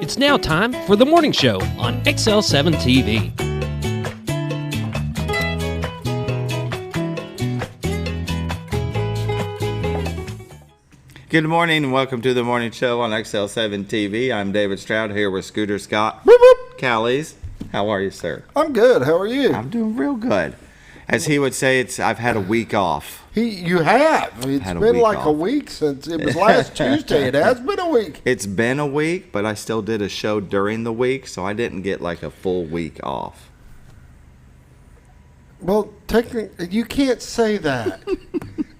It's now time for the morning show on XL7-TV. Good morning and welcome to the morning show on XL7-TV. I'm David Stroud here with Scooter Scott. Whoop, whoop. Callies. How are you, sir? I'm good. How are you? I'm doing real good. As he would say, I've had a week off. You have. It's been like a week since it was last Tuesday. It has been a week. It's been a week, but I still did a show during the week, so I didn't get like a full week off. Well, technically, you can't say that.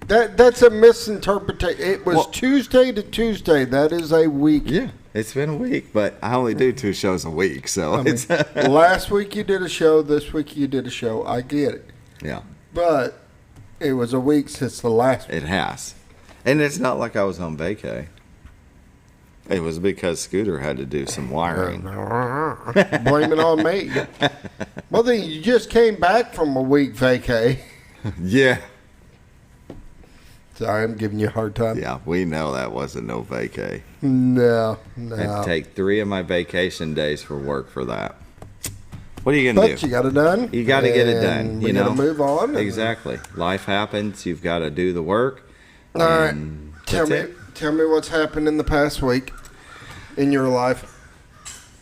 That's a misinterpretation. It was Tuesday to Tuesday. That is a week. Yeah, it's been a week, but I only do 2 shows a week, so it's last week you did a show. This week you did a show. I get it. Yeah. But it was a week since the last week. It has. And it's not like I was on vacay. It was because Scooter had to do some wiring. Blame it on me. Well, then you just came back from a week vacay. Yeah. Sorry, I'm giving you a hard time. Yeah, we know that wasn't no vacay. No. I had to take 3 of my vacation days for work for that. What are you going to do? But you got it done. You got to get it done. You got to move on. Exactly. Life happens. You've got to do the work. All right. Tell me what's happened in the past week in your life.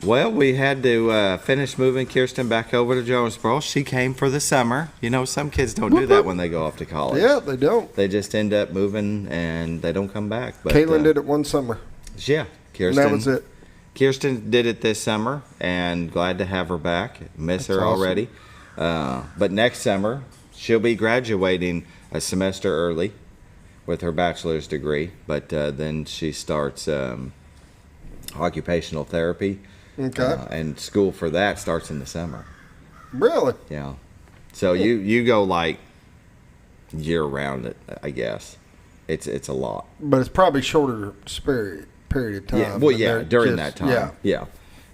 Well, we had to finish moving Kirsten back over to Jonesboro. She came for the summer. You know, some kids don't do that when they go off to college. Yeah, they don't. They just end up moving and they don't come back. But, Caitlin did it one summer. Yeah, Kirsten. And that was it. Kirsten did it this summer, and glad to have her back. Miss her already. But next summer, she'll be graduating a semester early with her bachelor's degree. But then she starts occupational therapy. Okay. And school for that starts in the summer. Really? Yeah. So you go like year round, I guess. It's a lot. But it's probably shorter period of time. Yeah. Well, yeah, during that time. Yeah.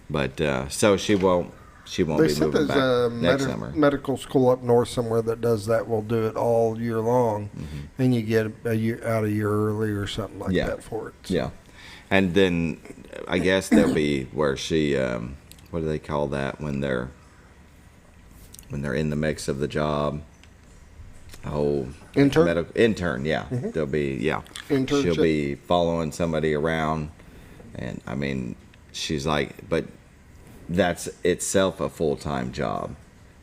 But so she won't be moving back next summer. Medical school up north somewhere that does that will do it all year long, and you get a year early or something like that for it. So. Yeah. And then I guess there'll be where she, what do they call that when they're in the mix of the job? Intern? Intern, yeah. There'll be, Internship. She'll be following somebody around. And I mean, she's like, but that's itself a full-time job.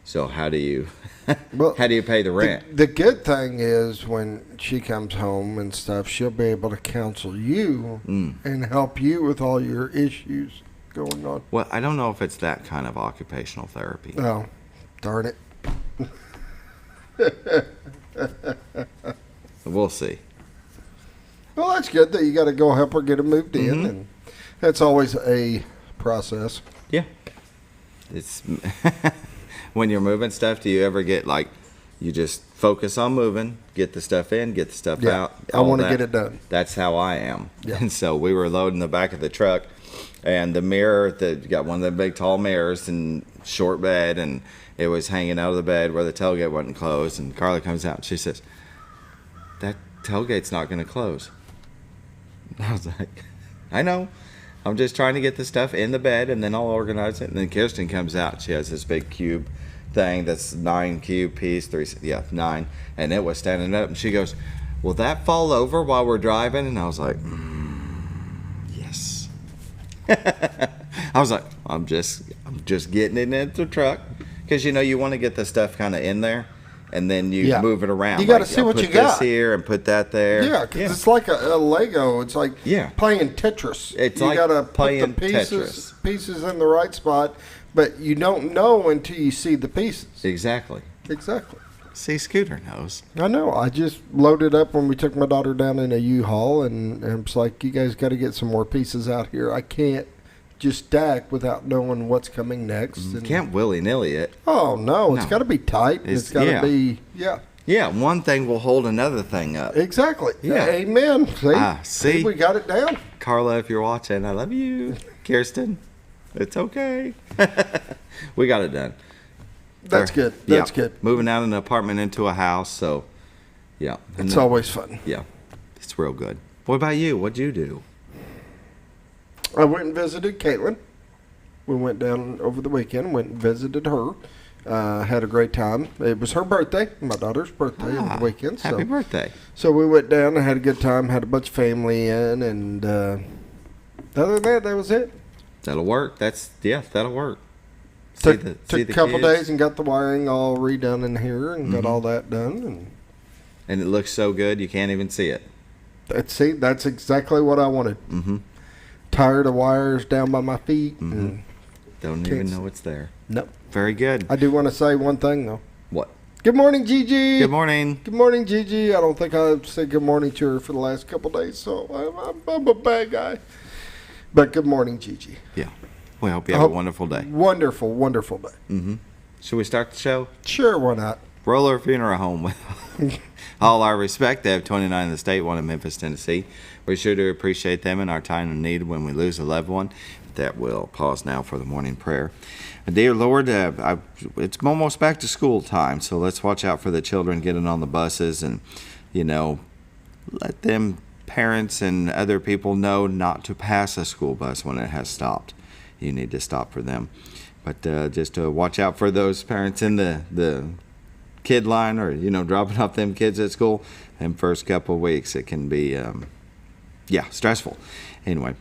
So how do you pay the rent? The good thing is when she comes home and stuff, she'll be able to counsel you and help you with all your issues going on. Well, I don't know if it's that kind of occupational therapy. Oh, darn it. We'll see. Well, that's good that you got to go help her get it moved in, and that's always a process. Yeah. It's when you're moving stuff, do you ever get like you just focus on moving, get the stuff in, get the stuff out? I want to get it done. That's how I am. Yeah. And so we were loading the back of the truck, and the mirror, got one of the big tall mirrors and short bed, and it was hanging out of the bed where the tailgate wasn't closed. And Carla comes out and she says, "That tailgate's not going to close." I was like, "I know. I'm just trying to get the stuff in the bed, and then I'll organize it." And then Kirsten comes out. She has this big cube thing that's 9 cube piece, 9. And it was standing up. And she goes, "Will that fall over while we're driving?" And I was like, yes. I was like, I'm just getting it into the truck. Because, you want to get the stuff kind of in there. And then you move it around. You got to see what you got. Put this here and put that there. Yeah, because it's like a Lego. It's like playing Tetris. It's you like got to playing put the Tetris. pieces in the right spot, but you don't know until you see the pieces. Exactly. See, Scooter knows. I know. I just loaded up when we took my daughter down in a U-Haul, and it's like, you guys got to get some more pieces out here. I can't just stack without knowing what's coming next. You can't willy-nilly it. Oh, no. It's got to be tight. It's got to be, Yeah, one thing will hold another thing up. Exactly. Yeah. Amen. See? We got it down. Carla, if you're watching, I love you. Kirsten, it's okay. We got it done. That's good. That's good. Moving out of an apartment into a house, so, yeah. It's always fun. Yeah, it's real good. What about you? What'd you do? I went and visited Caitlin. We went down over the weekend, went and visited her. Had a great time. It was her birthday, my daughter's birthday over the weekend. Happy birthday. So we went down and had a good time, had a bunch of family in, and other than that, that was it. That'll work. That'll work. Took a couple days and got the wiring all redone in here and got all that done. And it looks so good, you can't even see it. That's exactly what I wanted. Mm-hmm. Tired of wires down by my feet. Mm-hmm. And don't even know it's there. Nope. Very good. I do want to say one thing, though. What? Good morning, Gigi. Good morning. Good morning, Gigi. I don't think I've said good morning to her for the last couple of days, so I'm a bad guy. But good morning, Gigi. Yeah. We hope you have a wonderful day. Wonderful, wonderful day. Mm-hmm. Should we start the show? Sure, why not? Roller Funeral Home. With all our respect, they have 29 in the state, one in Memphis, Tennessee. We're sure to appreciate them in our time of need when we lose a loved one. That will pause now for the morning prayer. Dear Lord, it's almost back to school time, so let's watch out for the children getting on the buses and, let them, parents and other people, know not to pass a school bus when it has stopped. You need to stop for them. But just to watch out for those parents in the kid line or, dropping off them kids at school. And first couple of weeks, it can be, stressful. Anyway.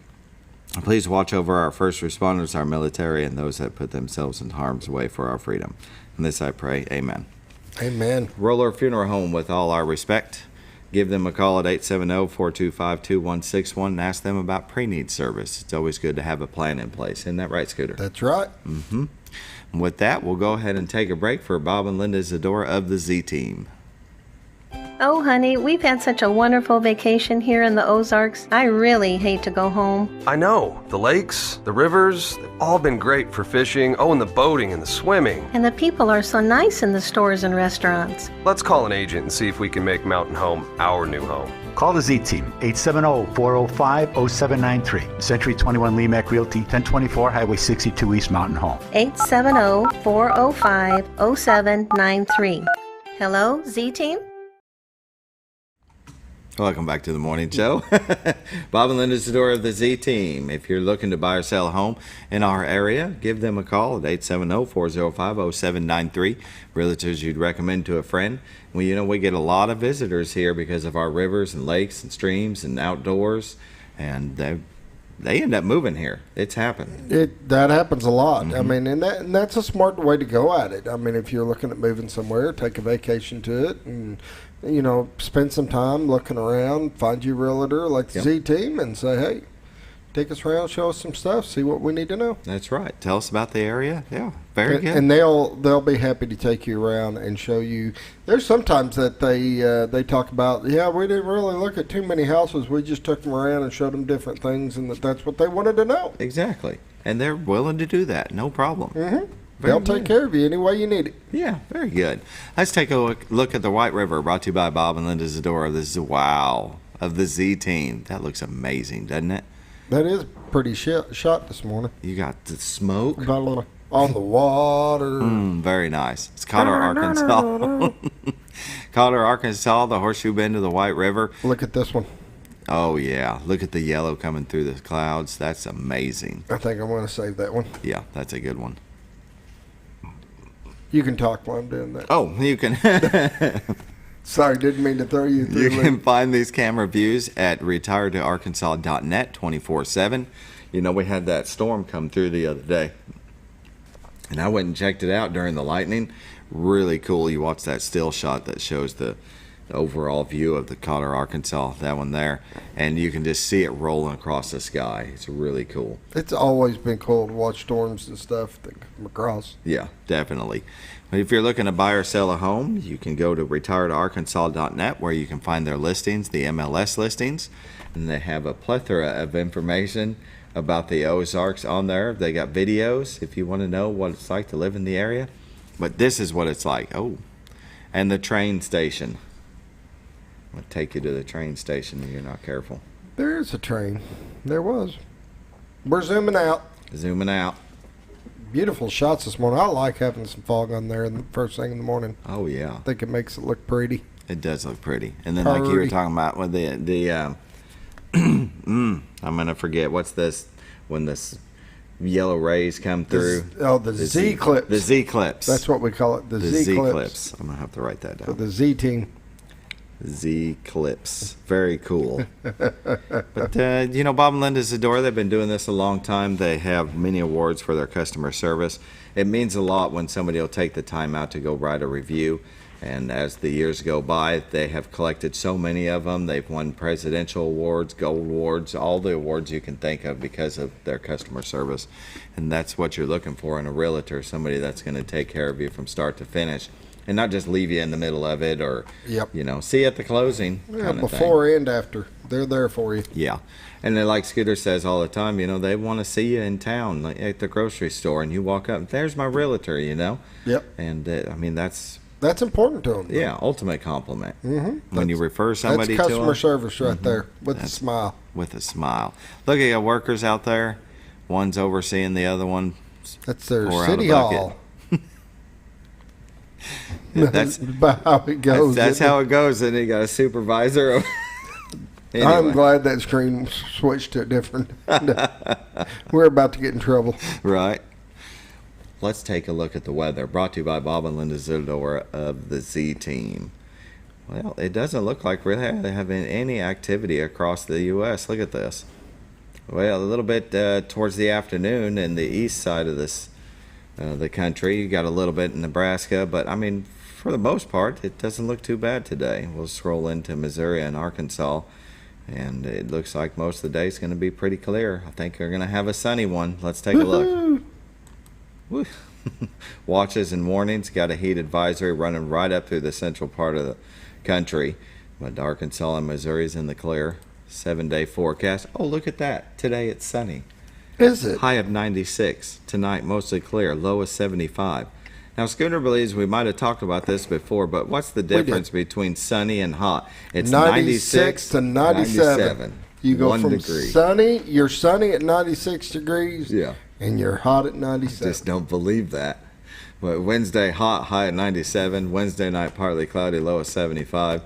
Please watch over our first responders, our military, and those that put themselves in harm's way for our freedom. And this I pray, amen. Amen. Roller Funeral Home, with all our respect. Give them a call at 870-425-2161 and ask them about pre-need service. It's always good to have a plan in place. Isn't that right, Scooter? That's right. Mm-hmm. And with that, we'll go ahead and take a break for Bob and Linda Zadora of the Z-Team. Oh, honey, we've had such a wonderful vacation here in the Ozarks. I really hate to go home. I know. The lakes, the rivers, they've all been great for fishing. Oh, and the boating and the swimming. And the people are so nice in the stores and restaurants. Let's call an agent and see if we can make Mountain Home our new home. Call the Z-Team, 870-405-0793. Century 21 Lemac Realty, 1024 Highway 62 East Mountain Home. 870-405-0793. Hello, Z-Team? Welcome back to the morning show. Bob and Linda Zadora of the Z-Team. If you're looking to buy or sell a home in our area, give them a call at 870-405-0793. Realtors you'd recommend to a friend. Well, we get a lot of visitors here because of our rivers and lakes and streams and outdoors, and they end up moving here. It's happened. That happens a lot. Mm-hmm. I mean, and that's a smart way to go at it. I mean, if you're looking at moving somewhere, take a vacation to it and spend some time looking around, find you a realtor like the Z-Team and say, hey, take us around, show us some stuff, see what we need to know. That's right. Tell us about the area. Yeah, very good. And they'll be happy to take you around and show you. There's sometimes that they talk about, we didn't really look at too many houses. We just took them around and showed them different things, and that's what they wanted to know. Exactly. And they're willing to do that. No problem. Mm-hmm. They'll take care of you any way you need it. Yeah, very good. Let's take a look at the White River, brought to you by Bob and Linda Zadora. This is of the Z-Team. That looks amazing, doesn't it? That is pretty shot this morning. You got the smoke. Got a little on the water. Very nice. It's Cotter, Arkansas. Cotter, Arkansas, the horseshoe bend of the White River. Look at this one. Oh, yeah. Look at the yellow coming through the clouds. That's amazing. I think I'm going to save that one. Yeah, that's a good one. You can talk while I'm doing that. Oh, you can. Sorry, didn't mean to throw you through. You can find these camera views at retiredtoarkansas.net 24/7. We had that storm come through the other day, and I went and checked it out during the lightning. Really cool. You watch that still shot that shows the overall view of the Cotter, Arkansas, that one there, and you can just see it rolling across the sky. It's really cool. It's always been cool to watch storms and stuff that come across. Yeah, definitely. But if you're looking to buy or sell a home, you can go to retiredtoarkansas.net where you can find their listings, the MLS listings, and they have a plethora of information about the Ozarks on there. They got videos if you want to know what it's like to live in the area. But this is what it's like. Oh, and the train station. I'm going to take you to the train station if you're not careful. There is a train. There was. We're zooming out. Zooming out. Beautiful shots this morning. I like having some fog on there the first thing in the morning. Oh, yeah. I think it makes it look pretty. It does look pretty. And then like you were talking about with the I'm going to forget. What's this? When this yellow rays come through. The Z clips. The Z clips. That's what we call it. The Z clips. I'm gonna have to write that down. For the Z team. Z clips. Very cool. But you know, Bob and Linda Zadora, they've been doing this a long time. They have many awards for their customer service. It means a lot when somebody will take the time out to go write a review. And as the years go by, they have collected so many of them. They've won presidential awards, gold awards, all the awards you can think of because of their customer service. And that's what you're looking for in a realtor, somebody that's going to take care of you from start to finish and not just leave you in the middle of it or, you know, see you at the closing. Yeah, before and after. They're there for you. Yeah. And then like Scooter says all the time, you know, they want to see you in town, like at the grocery store, and you walk up, there's my realtor, you know. Yep. And, I mean, that's important to them. Yeah, ultimate compliment. Mm-hmm. When you refer somebody to them. That's customer service right there with a smile. With a smile. Look at your workers out there. One's overseeing the other one. That's their city hall. That's about how it goes. That's how it goes. And you got a supervisor. Anyway. I'm glad that screen switched to a different. We're about to get in trouble. Right. Let's take a look at the weather. Brought to you by Bob and Linda Zadora of the Z Team. Well, it doesn't look like we're having any activity across the U.S. Look at this. Well, a little bit towards the afternoon in the east side of this the country. You got a little bit in Nebraska, but I mean, for the most part, it doesn't look too bad today. We'll scroll into Missouri and Arkansas, and it looks like most of the day is going to be pretty clear. I think we're going to have a sunny one. Let's take a look. Woo. Watches and warnings, got a heat advisory running right up through the central part of the country, but Arkansas and Missouri is in the clear. 7-day forecast. Oh, look at that. Today it's sunny. Is it? High of 96. Tonight mostly clear. Low of 75. Now, Scooter believes we might have talked about this before, but what's the difference between sunny and hot? It's 96 to 97. You go 1 from degree. sunny, you're sunny at 96 degrees. Yeah. And you're hot at 97. Just don't believe that. But Wednesday, hot, high at 97. Wednesday night, partly cloudy, low of 75.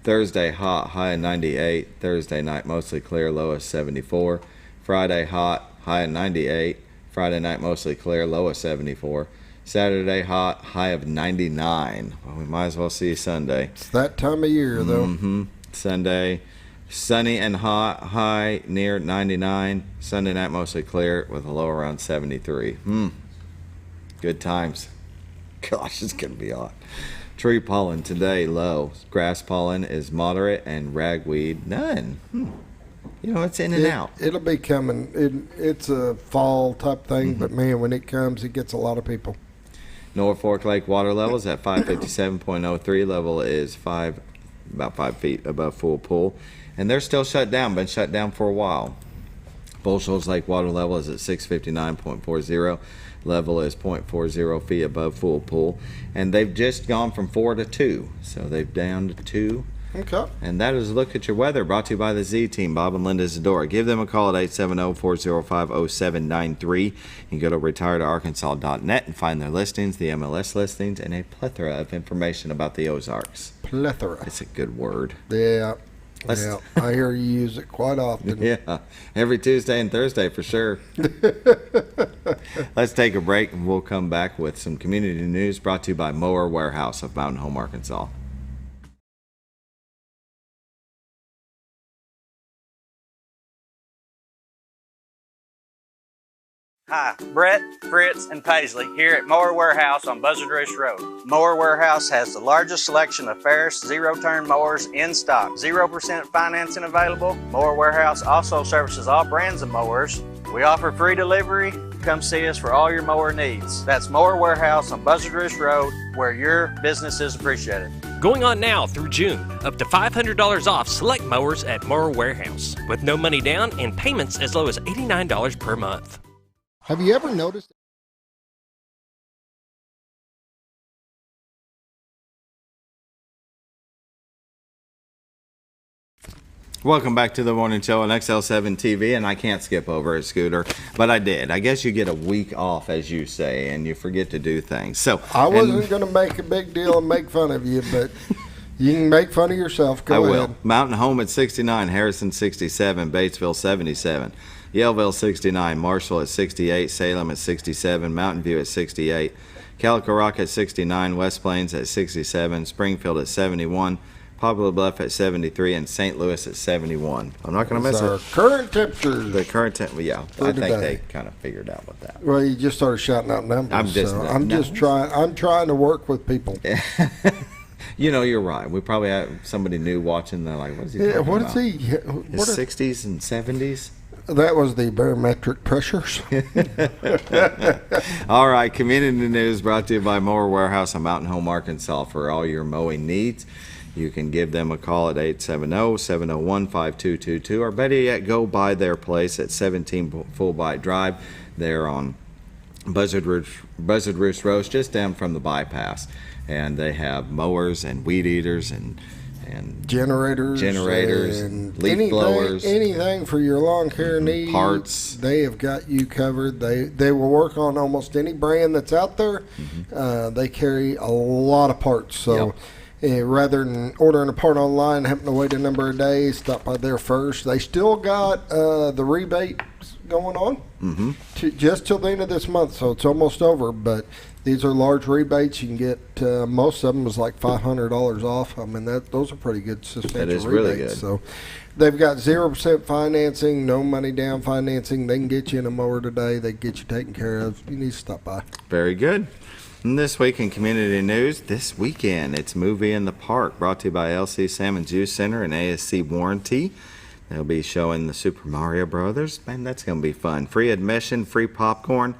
Thursday, hot, high at 98. Thursday night, mostly clear, low of 74. Friday, hot, high at 98. Friday night, mostly clear, low of 74. Saturday, hot, high of 99. Well, we might as well see Sunday. It's that time of year, though. Mm-hmm. Sunday, sunny and hot, high near 99. Sunday night, mostly clear with a low around 73. Good times. Gosh, it's going to be hot. Tree pollen today, low. Grass pollen is moderate, and ragweed, none. You know, it's in and out. It'll be coming. It's a fall type thing, but man, when it comes, it gets a lot of people. Norfolk Lake water levels at 557.03. Level is about 5 feet above full pool. And they're still shut down, been shut down for a while. Bull Shoals Lake water level is at 659.40. Level is 0.40 feet above full pool. And they've just gone from 4 to 2. So they've down to 2. Okay. And that is a look at your weather, brought to you by the Z Team, Bob and Linda Zadora. Give them a call at 870-405-0793. You can go to retiredarkansas.net and find their listings, the MLS listings, and a plethora of information about the Ozarks. Plethora. It's a good word. Yeah. Yeah, I hear you use it quite often. Yeah, every Tuesday and Thursday for sure. Let's take a break, and we'll come back with some community news brought to you by Mower Warehouse of Mountain Home, Arkansas. Hi, Brett, Fritz, and Paisley here at Mower Warehouse on Buzzard Roost Road. Mower Warehouse has the largest selection of Ferris zero-turn mowers in stock. 0% financing available. Mower Warehouse also services all brands of mowers. We offer free delivery. Come see us for all your mower needs. That's Mower Warehouse on Buzzard Roost Road, where your business is appreciated. Going on now through June, up to $500 off select mowers at Mower Warehouse, with no money down and payments as low as $89 per month. Have you ever noticed? Welcome back to the morning show on XL7-TV, and I can't skip over a Scooter, but I did. I guess you get a week off, as you say, and you forget to do things. So I wasn't going to make a big deal and make fun of you, but You can make fun of yourself. Go I ahead. will. Mountain Home at 69, Harrison 67, Batesville 77, Yellville 69, Marshall at 68, Salem at 67, Mountain View at 68, Calico Rock at 69, West Plains at 67, Springfield at 71, Poplar Bluff at 73, and St. Louis at 71. I'm not going to miss Our it. current temperatures. The current temp, yeah, For I think today. they kind of figured out what that. Well, you just started shouting out numbers. I'm just trying. I'm trying to work with people. You know, you're right. We probably have somebody new watching. They're like, "What is he talking What about?" is he? His 60s and 70s. That was the barometric pressures. All right, community news brought to you by Mower Warehouse in Mountain Home, Arkansas. For all your mowing needs, you can give them a call at 870-701-5222, or better yet, go by their place at 17 Fulbright Drive. They're on Buzzard Roost Road, just down from the bypass. And they have mowers and weed eaters and generators and leaf blowers, anything for your lawn care needs. Parts. They have got you covered. They will work on almost any brand that's out there. They carry a lot of parts. So rather than ordering a part online and having to wait a number of days, stop by there first. They still got the rebates going on just till the end of this month, so it's almost over. But these are large rebates. You can get most of them was like $500 off. I mean, those are pretty good substantial That is rebates. really good. So they've got 0% financing, no money down financing. They can get you in a mower today. They can get you taken care of. You need to stop by. Very good. And this week in community news, this weekend, it's Movie in the Park, brought to you by LC Salmon Juice Center and ASC Warranty. They'll be showing the Super Mario Brothers. Man, that's going to be fun. Free admission, free popcorn.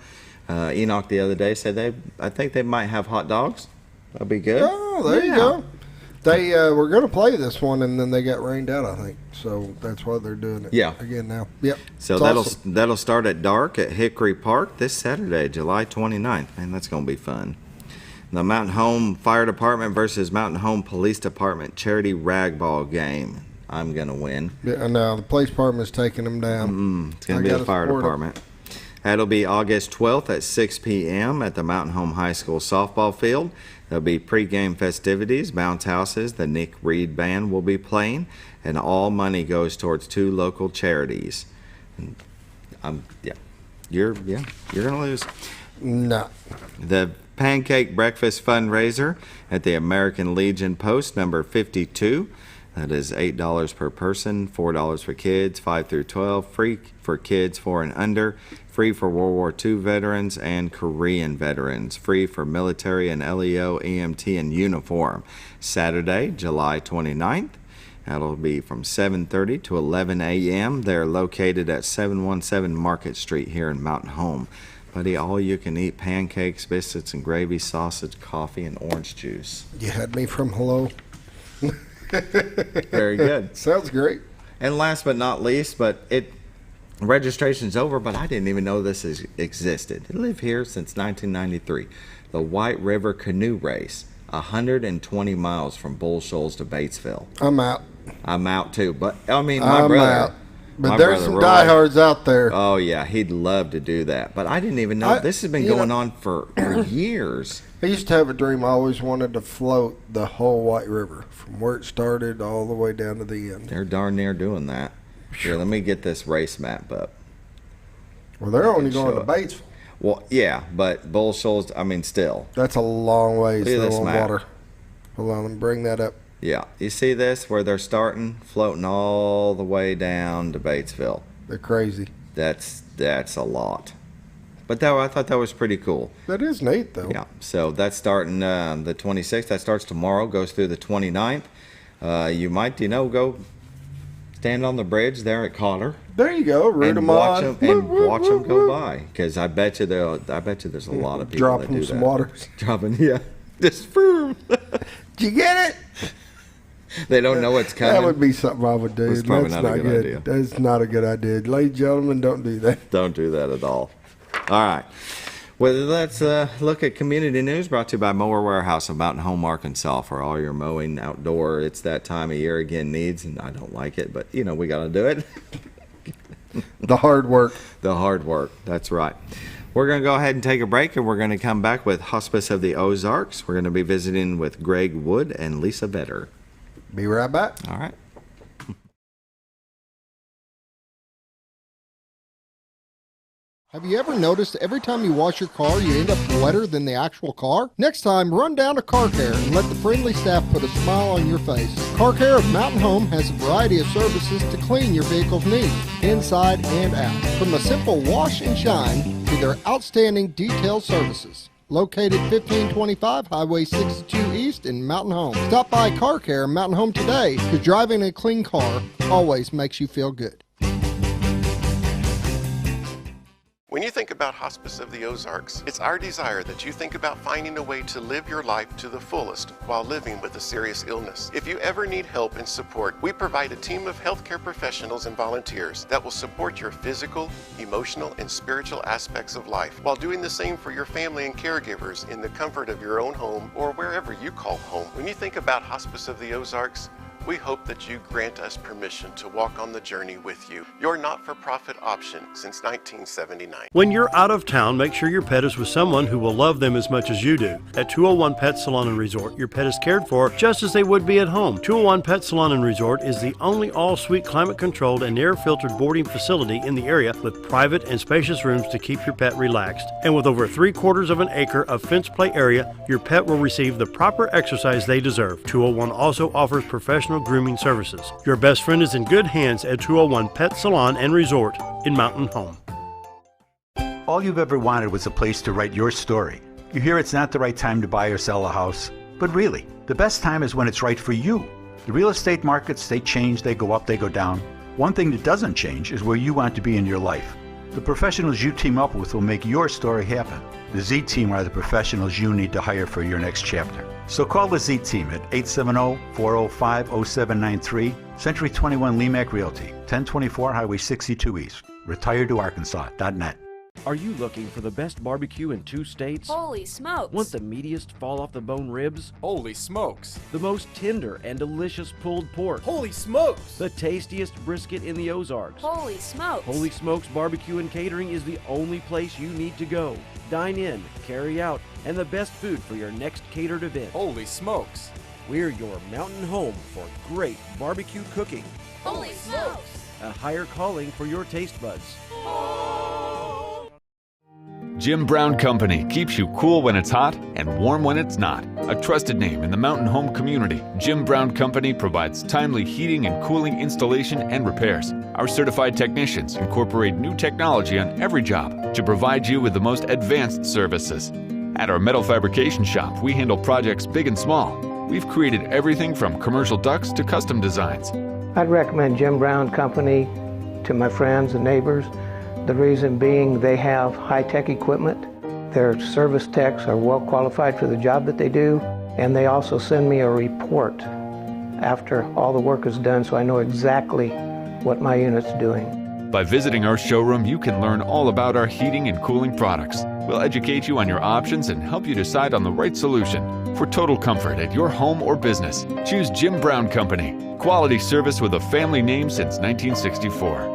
Enoch the other day said I think they might have hot dogs. That'll be good. Oh, there you go. They were going to play this one, and then they got rained out, I think. So that's why they're doing it again now. Yep. So It's that'll start at dark at Hickory Park this Saturday, July 29th. Man, that's going to be fun. The Mountain Home Fire Department versus Mountain Home Police Department charity rag ball game. I'm going to win. Yeah, no, the police department's taking them down. It's going to be the fire department. That'll be August 12th at 6 p.m. at the Mountain Home High School softball field. There'll be pregame festivities, bounce houses. The Nick Reed Band will be playing, and all money goes towards 2 local charities. You're gonna lose. No. The Pancake Breakfast Fundraiser at the American Legion Post number 52. That is $8 per person, $4 for kids, 5 through 12, free for kids 4 and under, free for World War II veterans and Korean veterans, free for military and LEO, EMT, and uniform. Saturday, July 29th. That'll be from 7:30 to 11 a.m. They're located at 717 Market Street here in Mountain Home. Buddy, all you can eat pancakes, biscuits, and gravy, sausage, coffee, and orange juice. You had me from hello. Very good. Sounds great. And last but not least, registration's over, but I didn't even know this existed. It lived here since 1993. The White River Canoe Race, 120 miles from Bull Shoals to Batesville. I'm out. I'm out too, but I mean, I'm out. But there's some diehards out there. Oh yeah, he'd love to do that. But I didn't even know this has been going on for years. I used to have a dream. I always wanted to float the whole White River from where it started all the way down to the end. They're darn near doing that. Here, let me get this race map up. Well, they're only going to Batesville. Well, yeah, but Bull Shoals, I mean, still. That's a long ways Look at this on map. water. Hold on, let me bring that up. Yeah, you see this where they're starting, floating all the way down to Batesville. They're crazy. That's a lot. But I thought that was pretty cool. That is neat, though. Yeah, so that's starting the 26th. That starts tomorrow, goes through the 29th. You might, go stand on the bridge there at Cotter. There you go, root them on. Watch them go by, because I bet you there's a lot of people that do that. Dropping some waters. Dropping, just boom. Did you get it? They don't know what's coming. That would be something I would do. That's probably That's not a good idea. That's not a good idea. Ladies and gentlemen, don't do that. Don't do that at all. All right. Well, let's look at community news brought to you by Mower Warehouse of Mountain Home, Arkansas. For all your mowing outdoor, it's that time of year again needs, and I don't like it, but, we got to do it. The hard work. The hard work. That's right. We're going to go ahead and take a break, and we're going to come back with Hospice of the Ozarks. We're going to be visiting with Greg Wood and Lisa Vetter. Be right back. All right. Have you ever noticed every time you wash your car, you end up wetter than the actual car? Next time, run down to Car Care and let the friendly staff put a smile on your face. Car Care of Mountain Home has a variety of services to clean your vehicle's needs, inside and out. From a simple wash and shine to their outstanding detailed services. Located 1525 Highway 62 East in Mountain Home. Stop by Car Care Mountain Home today, because driving a clean car always makes you feel good. When you think about Hospice of the Ozarks, it's our desire that you think about finding a way to live your life to the fullest while living with a serious illness. If you ever need help and support, we provide a team of healthcare professionals and volunteers that will support your physical, emotional, and spiritual aspects of life while doing the same for your family and caregivers in the comfort of your own home or wherever you call home. When you think about Hospice of the Ozarks, we hope that you grant us permission to walk on the journey with you. Your not-for-profit option since 1979. When you're out of town, make sure your pet is with someone who will love them as much as you do. At 201 Pet Salon and Resort, your pet is cared for just as they would be at home. 201 Pet Salon and Resort is the only all-suite climate-controlled and air-filtered boarding facility in the area with private and spacious rooms to keep your pet relaxed. And with over 3/4 of an acre of fenced play area, your pet will receive the proper exercise they deserve. 201 also offers professional grooming services. Your best friend is in good hands at 201 Pet Salon and Resort in Mountain Home. All you've ever wanted was a place to write your story. You hear it's not the right time to buy or sell a house, but really, the best time is when it's right for you. The real estate markets, they change, they go up, they go down. One thing that doesn't change is where you want to be in your life. The professionals you team up with will make your story happen. The Z Team are the professionals you need to hire for your next chapter. So call the Z Team at 870-405-0793, Century 21 Lemac Realty, 1024 Highway 62 East, retiredtoarkansas.net. Are you looking for the best barbecue in 2 states? Holy smokes! Want the meatiest fall-off-the-bone ribs? Holy smokes! The most tender and delicious pulled pork? Holy smokes! The tastiest brisket in the Ozarks? Holy smokes! Holy Smokes Barbecue and Catering is the only place you need to go. Dine in, carry out, and the best food for your next catered event. Holy smokes! We're your mountain home for great barbecue cooking. Holy smokes! A higher calling for your taste buds. Jim Brown Company keeps you cool when it's hot and warm when it's not. A trusted name in the mountain home community, Jim Brown Company provides timely heating and cooling installation and repairs. Our certified technicians incorporate new technology on every job to provide you with the most advanced services. At our metal fabrication shop, we handle projects big and small. We've created everything from commercial ducts to custom designs. I'd recommend Jim Brown Company to my friends and neighbors. The reason being they have high-tech equipment. Their service techs are well qualified for the job that they do, and they also send me a report after all the work is done so I know exactly what my unit's doing. By visiting our showroom, you can learn all about our heating and cooling products. We'll educate you on your options and help you decide on the right solution. For total comfort at your home or business, choose Jim Brown Company. Quality service with a family name since 1964.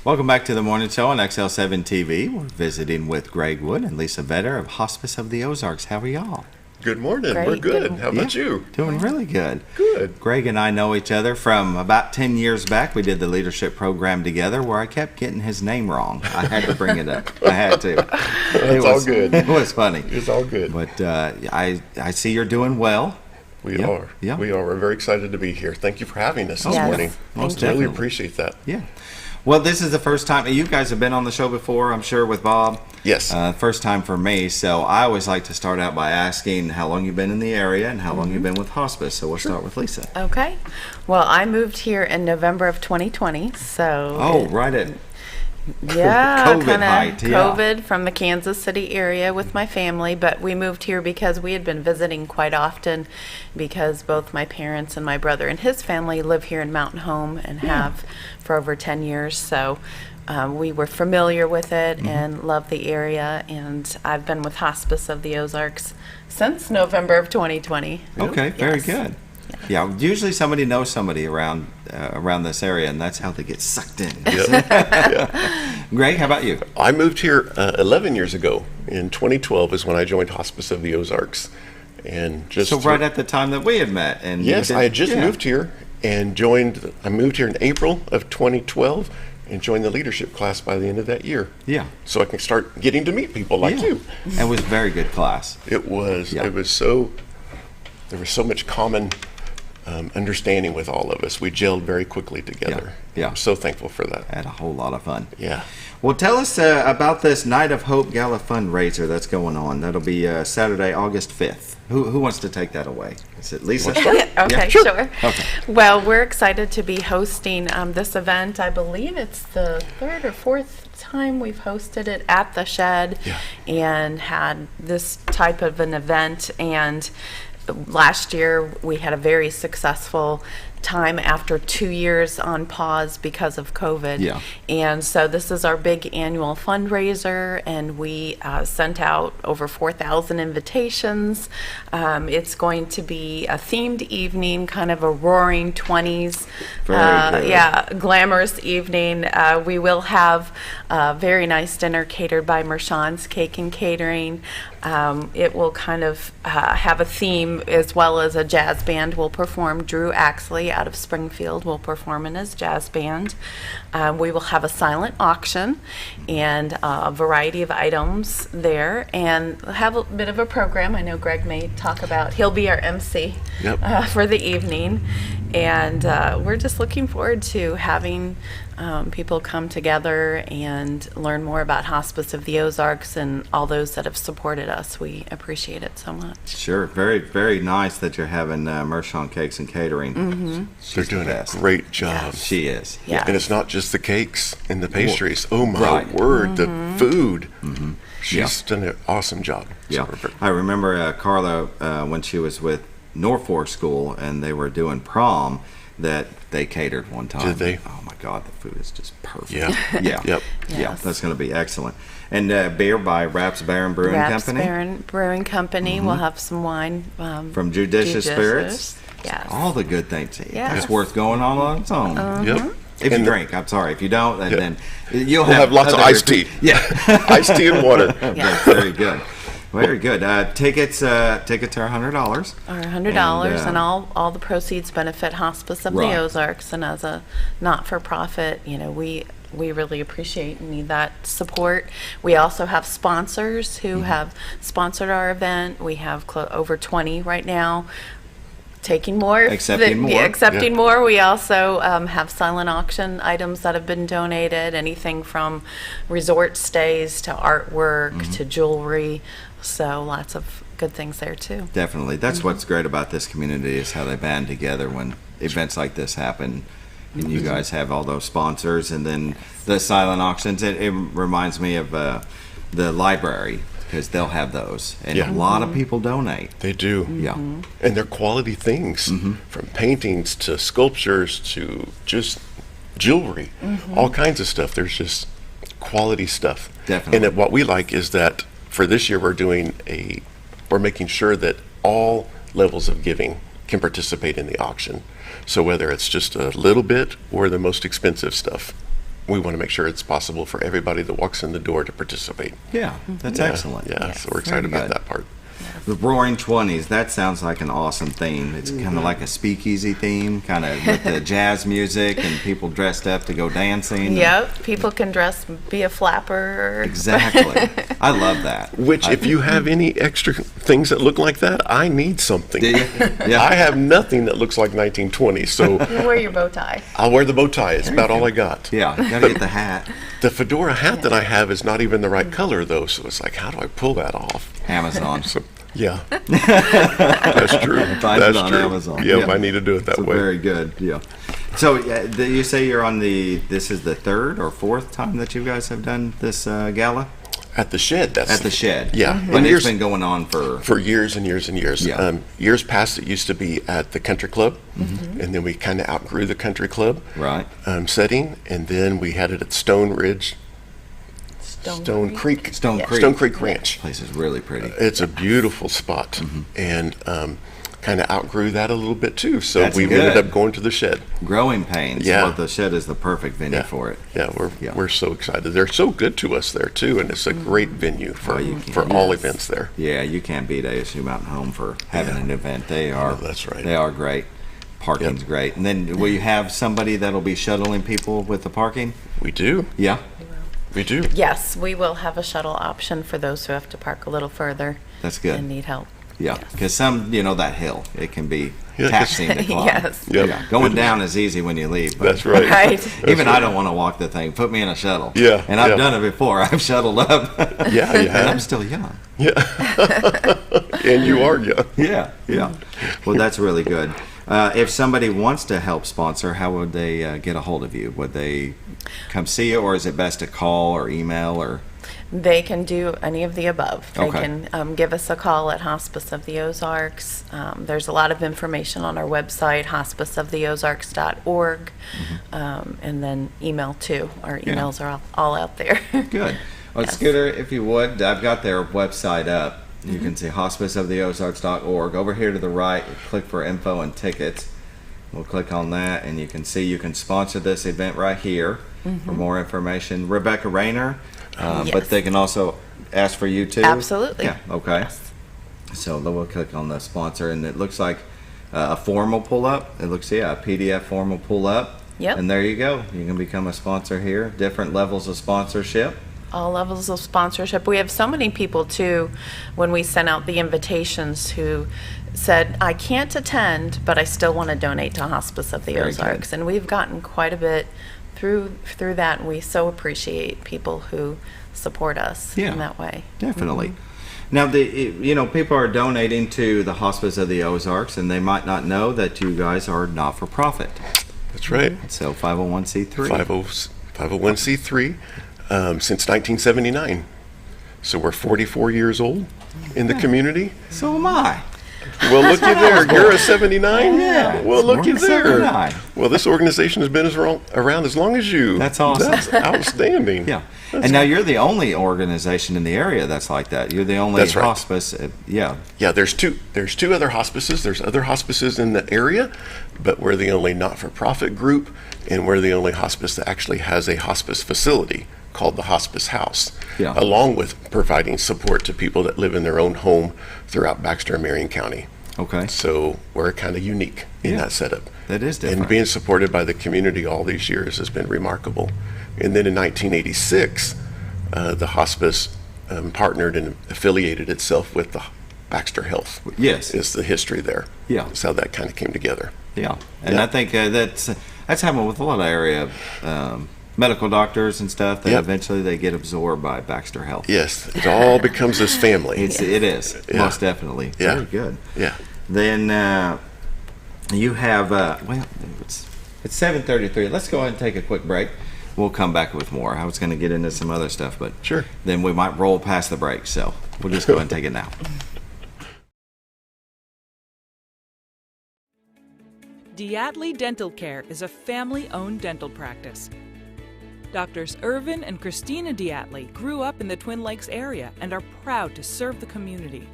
Welcome back to the morning show on XL7-TV. We're visiting with Greg Wood and Lisa Vetter of Hospice of the Ozarks. How are y'all? Good morning. Great. We're good. How about you? Doing really good. Good. Greg and I know each other from about 10 years back. We did the leadership program together where I kept getting his name wrong. I had to bring it up. I had to. It's all good. It was funny. It's all good. But I see you're doing well. We are. Yeah. We are. We're very excited to be here. Thank you for having us this Yes. morning. Most Really definitely. appreciate that. Yeah. Well, this is the first time. You guys have been on the show before, I'm sure, with Bob. Yes. First time for me. So I always like to start out by asking how long you've been in the area and how long you've been with Hospice. So we'll start with Lisa. Okay. Well, I moved here in November of 2020. So. Oh, right at Yeah, COVID kind height, of yeah. COVID from the Kansas City area with my family, but we moved here because we had been visiting quite often because both my parents and my brother and his family live here in Mountain Home and have for over 10 years. So we were familiar with it and love the area, and I've been with Hospice of the Ozarks since November of 2020. Okay, very good. Yeah, usually somebody knows somebody around this area, and that's how they get sucked in. Greg, how about you? I moved here 11 years ago. In 2012 is when I joined Hospice of the Ozarks. And just so right at the time that we had met. And yes, I had just moved here and joined. I moved here in April of 2012 and joined the leadership class by the end of that year. Yeah. So I can start getting to meet people like you. It was a very good class. It was. It was so. There was so much common understanding with all of us. We gelled very quickly together. Yeah. I'm so thankful for that. Had a whole lot of fun. Yeah. Well, tell us about this Night of Hope Gala fundraiser that's going on. That'll be Saturday, August 5th. Who wants to take that away? Is it Lisa? Okay, sure. Okay. Well, we're excited to be hosting this event. I believe it's the third or fourth time we've hosted it at the Shed and had this type of an event. And last year we had a very successful time after 2 years on pause because of COVID. Yeah. And so this is our big annual fundraiser, and we sent out over 4,000 invitations. It's going to be a themed evening, kind of a roaring 20s, glamorous evening. We will have a very nice dinner catered by Mershon's Cake and Catering. It will kind of have a theme, as well as a jazz band will perform. Drew Axley out of Springfield will perform in his jazz band. We will have a silent auction and a variety of items there, and have a bit of a program. I know Greg may talk about, he'll be our MC for the evening. And we're just looking forward to having people come together and learn more about Hospice of the Ozarks and all those that have supported us. We appreciate it so much. Sure. Very, very nice that you're having Mershon Cakes and Catering. Mm-hmm. They're doing a great job. She is. Yeah. And it's not just the cakes and the pastries. Oh, my word, the food. She's done an awesome job. Yeah. I remember Carla, when she was with Norfolk School and they were doing prom, that they catered one time. Did they? Oh my God, the food is just perfect. Yeah. Yeah, that's going to be excellent. And beer by Raps Baron Brewing Company. Raps Baron Brewing Company. We'll have some wine from Judicious Spirits. Yes. All the good things. Yes. It's worth going on its own. Yep. If you drink, I'm sorry. If you don't, then you'll have lots of iced tea. Yeah, iced tea and water. That's very good. Very good. Tickets are $100. Are $100, and all the proceeds benefit Hospice of the Ozarks. And as a not-for-profit, we really appreciate and need that support. We also have sponsors who have sponsored our event. We have over 20 right now. Taking more, accepting more. We also have silent auction items that have been donated. Anything from resort stays to artwork to jewelry. So lots of good things there too. Definitely. That's what's great about this community, is how they band together when events like this happen. And you guys have all those sponsors, and then the silent auctions. It reminds me of the library, because they'll have those, and a lot of people donate. They do. Yeah. And they're quality things, from paintings to sculptures to just jewelry, all kinds of stuff. There's just quality stuff. Definitely. And what we like is that for this year we're making sure that all levels of giving can participate in the auction. So whether it's just a little bit or the most expensive stuff, we want to make sure it's possible for everybody that walks in the door to participate. Yeah, that's excellent. Yeah, so we're excited about that part. The Roaring 20s, that sounds like an awesome theme. It's kind of like a speakeasy theme, kind of with the jazz music and people dressed up to go dancing. Yep, people can be a flapper. Exactly. I love that. Which, if you have any extra things that look like that, I need something. Do you? Yeah. I have nothing that looks like 1920s, so You wear your bow tie. I'll wear the bow tie. It's about all I got. Yeah, gotta get the hat. The fedora hat that I have is not even the right color, though, so it's like, how do I pull that off? Amazon. Yeah. That's true. Find it on Amazon. Yep, I need to do it that way. Very good. Yeah. So you say you're on this is the third or fourth time that you guys have done this gala? At the Shed. At the Shed. Yeah. And it's been going on for years and years and years. Yeah. Years past, it used to be at the country club, and then we kind of outgrew the country club setting, and then we had it at Stone Creek Ranch. This place is really pretty. It's a beautiful spot, and kind of outgrew that a little bit too. So That's we good. ended up going to the shed. Growing pains. Yeah. Well, the shed is the perfect venue for it. Yeah, we're so excited. They're so good to us there too, and it's a great venue for all events there. Yeah, you can't beat ASU Mountain Home for having an event. They are. That's right. They are great. Parking's great. And then will you have somebody that'll be shuttling people with the parking? We do. Yeah. We do. Yes, we will have a shuttle option for those who have to park a little further. That's good. And need help. Yeah, because some, that hill, it can be taxing to climb. Yes. Yep. Yeah. Going down is easy when you leave. But That's right. Right. Even I don't want to walk the thing. Put me in a shuttle. Yeah, And I've yeah. done it before. I've shuttled up. Yeah, you have. And I'm still young. Yeah. And you are young. Yeah, yeah. Well, that's really good. If somebody wants to help sponsor, how would they get a hold of you? Would they come see you, or is it best to call or email or? They can do any of the above. They Okay. can give us a call at Hospice of the Ozarks. There's a lot of information on our website, hospiceoftheozarks.org, and then email too. Our emails are all out there. Good. Well, Scooter, if you would, I've got their website up. You can see hospiceoftheozarks.org. Over here to the right, click for info and tickets. We'll click on that, and you can see you can sponsor this event right here. For more information, Rebecca Rayner, but they can also ask for you too. Absolutely. Yeah. Okay. So then we'll click on the sponsor, and it looks like a form will pull up. It looks, a PDF form will pull up. Yep. And there you go. You can become a sponsor here. Different levels of sponsorship. All levels of sponsorship. We have so many people too, when we sent out the invitations, who said, I can't attend, but I still want to donate to Hospice of the Very Ozarks. good. And we've gotten quite a bit through that, and we so appreciate people who support us in that way. Definitely. Now, people are donating to the Hospice of the Ozarks, and they might not know that you guys are not for profit. That's right. So 501c3. 501c3 since 1979. So we're 44 years old in the community. So am I. Well, look you there. You're a 79? Yeah. Well, look you there. 79. Well, this organization has been around as long as you. That's awesome. That's outstanding. Yeah. And now you're the only organization in the area that's like that. You're the only That's right. hospice. Yeah. Yeah, there's two other hospices. There's other hospices in the area, but we're the only not-for-profit group, and we're the only hospice that actually has a hospice facility called the Hospice House, along with providing support to people that live in their own home throughout Baxter and Marion County. Okay. So we're kind of unique in that setup. That is different. And being supported by the community all these years has been remarkable. And then in 1986, the hospice partnered and affiliated itself with the Baxter Health. Yes. Is the history there. Yeah. That's how that kind of came together. Yeah. And I think that's happened with a lot of area medical doctors and stuff, that eventually they get absorbed by Baxter Health. Yes, it all becomes this family. It is, most definitely. Yeah. Very good. Yeah. Then you have, it's 7:33. Let's go ahead and take a quick break. We'll come back with more. I was going to get into some other stuff, but sure. Then we might roll past the break, so we'll just go ahead and take it now. Diatley Dental Care is a family-owned dental practice. Doctors Irvin and Christina Diatley grew up in the Twin Lakes area and are proud to serve the community.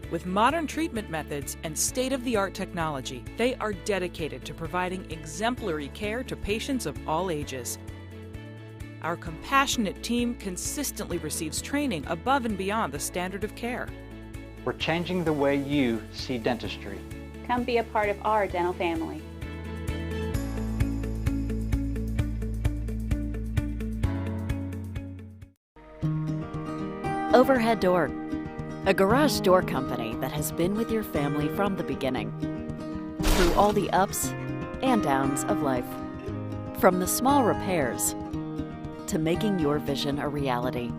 With modern treatment methods and state-of-the-art technology, they are dedicated to providing exemplary care to patients of all ages. Our compassionate team consistently receives training above and beyond the standard of care. We're changing the way you see dentistry. Come be a part of our dental family. Overhead Door, a garage door company that has been with your family from the beginning, through all the ups and downs of life. From the small repairs to making your vision a reality.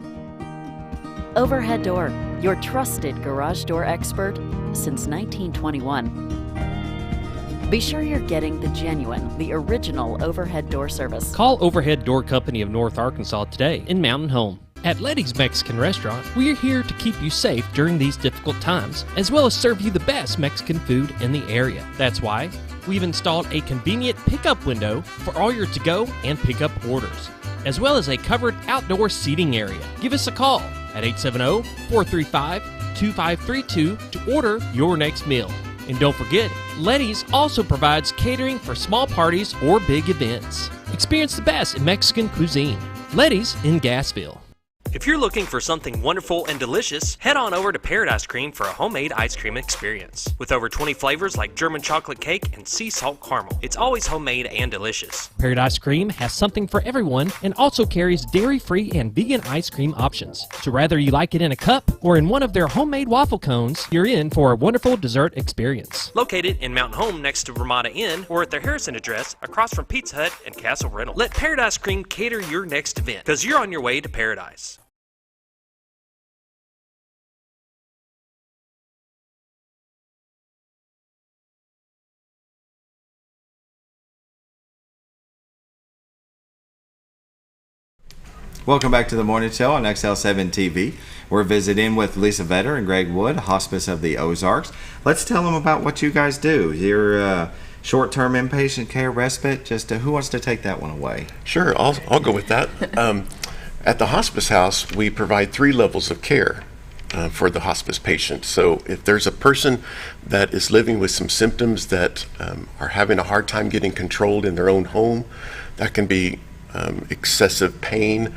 Overhead Door, your trusted garage door expert since 1921. Be sure you're getting the genuine, the original overhead door service. Call Overhead Door Company of North Arkansas today in Mountain Home. At Letty's Mexican Restaurant, we're here to keep you safe during these difficult times, as well as serve you the best Mexican food in the area. That's why we've installed a convenient pickup window for all your to-go and pickup orders, as well as a covered outdoor seating area. Give us a call at 870-435-2532 to order your next meal. And don't forget, Letty's also provides catering for small parties or big events. Experience the best in Mexican cuisine. Letty's in Gassville. If you're looking for something wonderful and delicious, head on over to Paradise Cream for a homemade ice cream experience. With over 20 flavors like German chocolate cake and sea salt caramel, it's always homemade and delicious. Paradise Cream has something for everyone and also carries dairy-free and vegan ice cream options. So whether you like it in a cup or in one of their homemade waffle cones, you're in for a wonderful dessert experience. Located in Mountain Home next to Ramada Inn or at their Harrison address across from Pizza Hut and Castle Rental. Let Paradise Cream cater your next event, because you're on your way to paradise. Welcome back to the morning show on XL7-TV. We're visiting with Lisa Vetter and Greg Wood, Hospice of the Ozarks. Let's tell them about what you guys do. Your short-term inpatient care respite. Just who wants to take that one away? Sure, I'll go with that. At the hospice house, we provide 3 levels of care for the hospice patient. So if there's a person that is living with some symptoms that are having a hard time getting controlled in their own home, that can be excessive pain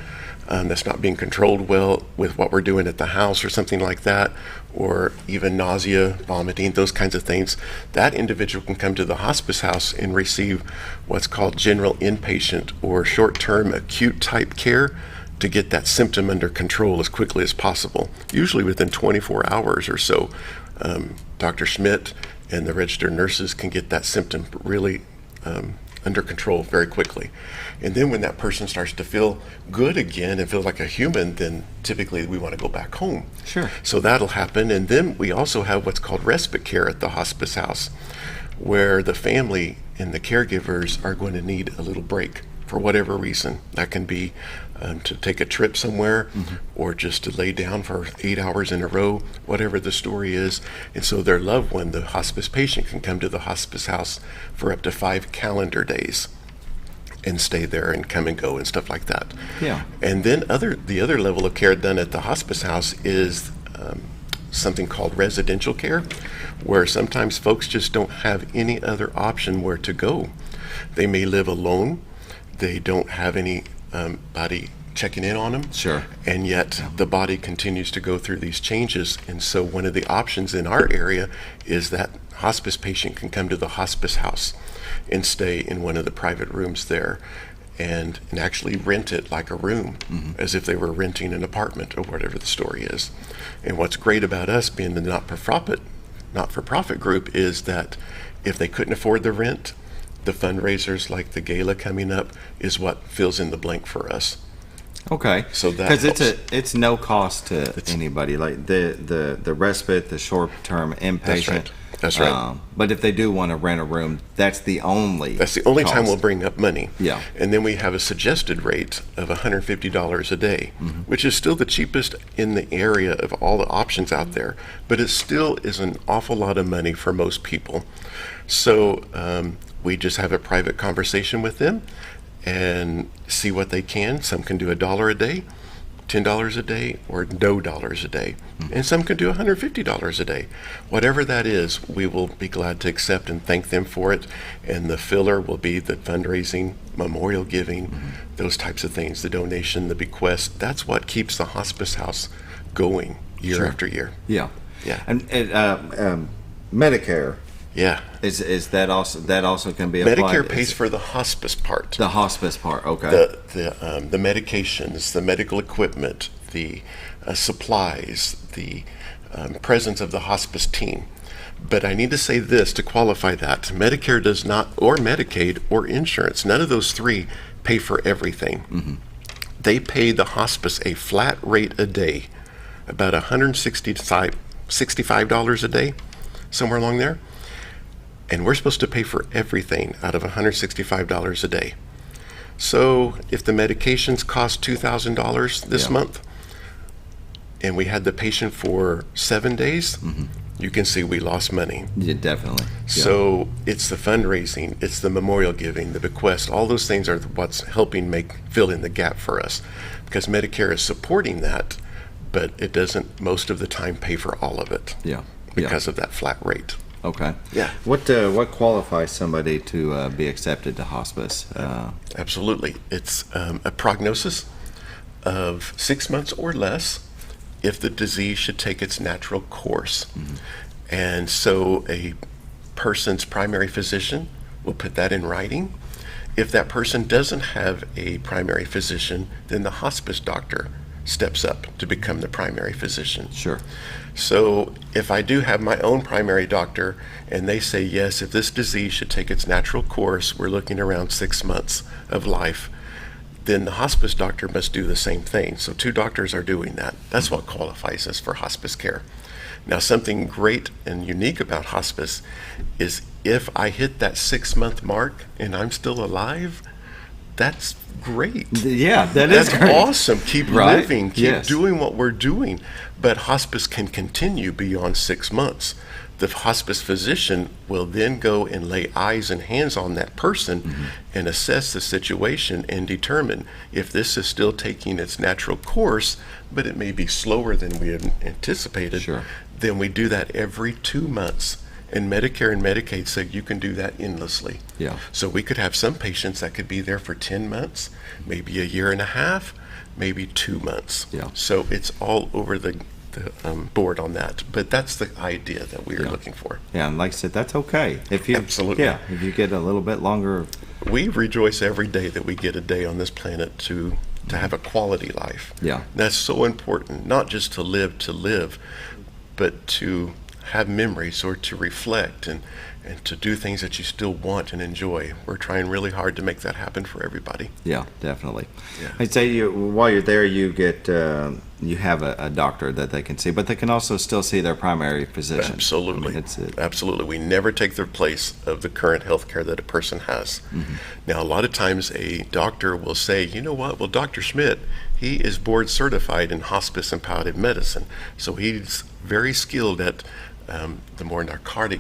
that's not being controlled well with what we're doing at the house or something like that, or even nausea, vomiting, those kinds of things, that individual can come to the hospice house and receive what's called general inpatient or short-term acute type care to get that symptom under control as quickly as possible, usually within 24 hours or so. Dr. Schmidt and the registered nurses can get that symptom really under control very quickly. And then when that person starts to feel good again and feel like a human, then typically we want to go back home. Sure. So that'll happen. And then we also have what's called respite care at the hospice house, where the family and the caregivers are going to need a little break for whatever reason. That can be to take a trip somewhere, or just to lay down for 8 hours in a row, whatever the story is. And so their loved one, the hospice patient, can come to the hospice house for up to 5 calendar days and stay there and come and go and stuff like that. Yeah. And then the other level of care done at the hospice house is something called residential care, where sometimes folks just don't have any other option where to go. They may live alone. They don't have any body checking in on them. Sure. And yet the body continues to go through these changes. And so one of the options in our area is that hospice patient can come to the hospice house and stay in one of the private rooms there and actually rent it like a room, as if they were renting an apartment or whatever the story is. And what's great about us being the not-for-profit group is that if they couldn't afford the rent, the fundraisers like the gala coming up is what fills in the blank for us. Okay. So that because it's no cost to anybody. Like the respite, the short-term inpatient. That's right. But if they do want to rent a room, that's the only time we'll bring up money. Yeah. And then we have a suggested rate of $150 a day, which is still the cheapest in the area of all the options out there, but it still is an awful lot of money for most people. So we just have a private conversation with them and see what they can. Some can do $1 a day, $10 a day, or no dollars a day. And some can do $150 a day. Whatever that is, we will be glad to accept and thank them for it. And the filler will be the fundraising, memorial giving, those types of things, the donation, the bequest. That's what keeps the hospice house going year after year. Yeah. Yeah. And Medicare. Yeah. Is that also can be applied? Medicare pays for the hospice part. The hospice part, okay. The medications, the medical equipment, the supplies, the presence of the hospice team. But I need to say this to qualify that. Medicare does not, or Medicaid, or insurance, none of those three pay for everything. They pay the hospice a flat rate a day, about $165 a day, somewhere along there. And we're supposed to pay for everything out of $165 a day. So if the medications cost $2,000 this month, and we had the patient for 7 days, you can see we lost money. Yeah, definitely. So it's the fundraising, it's the memorial giving, the bequest, all those things are what's helping fill in the gap for us. Because Medicare is supporting that, but it doesn't most of the time pay for all of it. Yeah. Because of that flat rate. Okay. Yeah. What qualifies somebody to be accepted to hospice? Absolutely. It's a prognosis of 6 months or less if the disease should take its natural course. And so a person's primary physician will put that in writing. If that person doesn't have a primary physician, then the hospice doctor steps up to become the primary physician. Sure. So if I do have my own primary doctor and they say, yes, if this disease should take its natural course, we're looking around 6 months of life, then the hospice doctor must do the same thing. So 2 doctors are doing that. That's what qualifies us for hospice care. Now, something great and unique about hospice is if I hit that 6-month mark and I'm still alive, that's great. Yeah, that's great. Awesome. Keep Right. living, keep Yes. doing what we're doing. But hospice can continue beyond 6 months. The hospice physician will then go and lay eyes and hands on that person and assess the situation and determine if this is still taking its natural course, but it may be slower than we had anticipated. Sure. Then we do that every 2 months. And Medicare and Medicaid say you can do that endlessly. Yeah. So we could have some patients that could be there for 10 months, maybe a year and a half, maybe 2 months. Yeah. So it's all over the board on that. But that's the idea that we are looking for. Yeah, and like I said, that's okay. If you Absolutely. Yeah, if you get a little bit longer. We rejoice every day that we get a day on this planet to have a quality life. Yeah. That's so important, not just to live, but to have memories or to reflect and to do things that you still want and enjoy. We're trying really hard to make that happen for everybody. Yeah, definitely. Yeah. I'd say while you're there, you get you have a doctor that they can see, but they can also still see their primary physician. Absolutely. I mean, Absolutely. We never take the place of the current health care that a person has. Now, a lot of times a doctor will say, you know what, well, Dr. Schmidt, he is board certified in hospice and palliative medicine, so he's very skilled at the more narcotic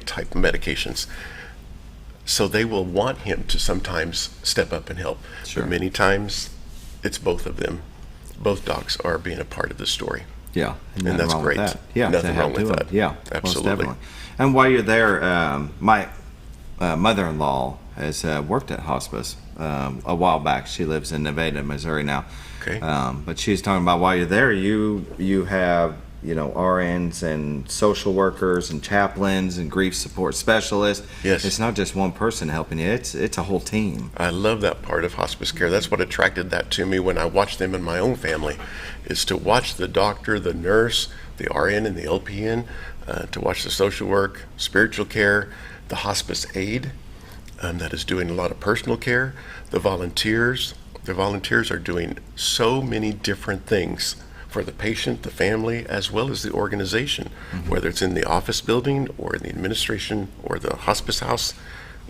type medications. So they will want him to sometimes step up and help. Sure. But many times it's both of them. Both docs are being a part of the story. Yeah, And that's great. That. Yeah, Nothing to have wrong with to that. Yeah, Absolutely. most definitely. And while you're there, my mother-in-law has worked at hospice a while back. She lives in Nevada, Missouri now. Okay. But she's talking about while you're there, you have RNs and social workers and chaplains and grief support specialists. Yes. It's not just one person helping you. It's a whole team. I love that part of hospice care. That's what attracted that to me when I watched them in my own family, is to watch the doctor, the nurse, the RN and the LPN, to watch the social work, spiritual care, the hospice aide that is doing a lot of personal care, the volunteers. The volunteers are doing so many different things for the patient, the family, as well as the organization, whether it's in the office building or in the administration or the hospice house,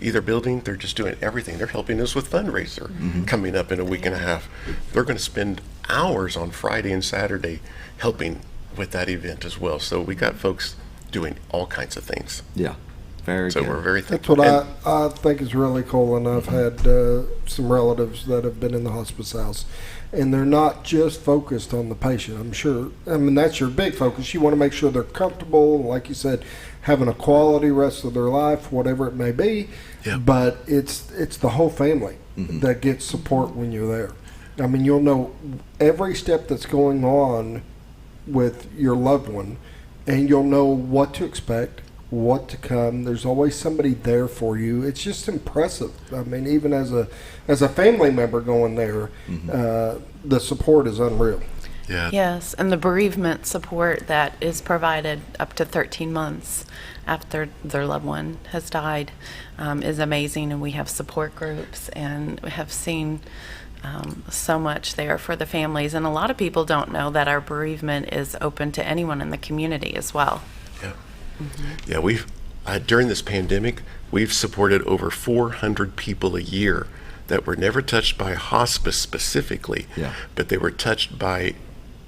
either building, they're just doing everything. They're helping us with fundraiser coming up in a week and a half. They're going to spend hours on Friday and Saturday helping with that event as well. So we got folks doing all kinds of things. Yeah, very so good. we're very That's thankful. what I think is really cool, and I've had some relatives that have been in the hospice house, and they're not just focused on the patient. I'm sure, I mean, that's your big focus. You want to make sure they're comfortable, like you said, having a quality rest of their life, whatever it may be. Yep. But it's the whole family that gets support when you're there. I mean, you'll know every step that's going on with your loved one, and you'll know what to expect, what to come. There's always somebody there for you. It's just impressive. I mean, even as a family member going there, the support is unreal. Yeah. Yes, and the bereavement support that is provided up to 13 months after their loved one has died is amazing, and we have support groups, and we have seen so much there for the families. And a lot of people don't know that our bereavement is open to anyone in the community as well. Yeah. Yeah, we've during this pandemic, we've supported over 400 people a year that were never touched by hospice specifically, but they were touched by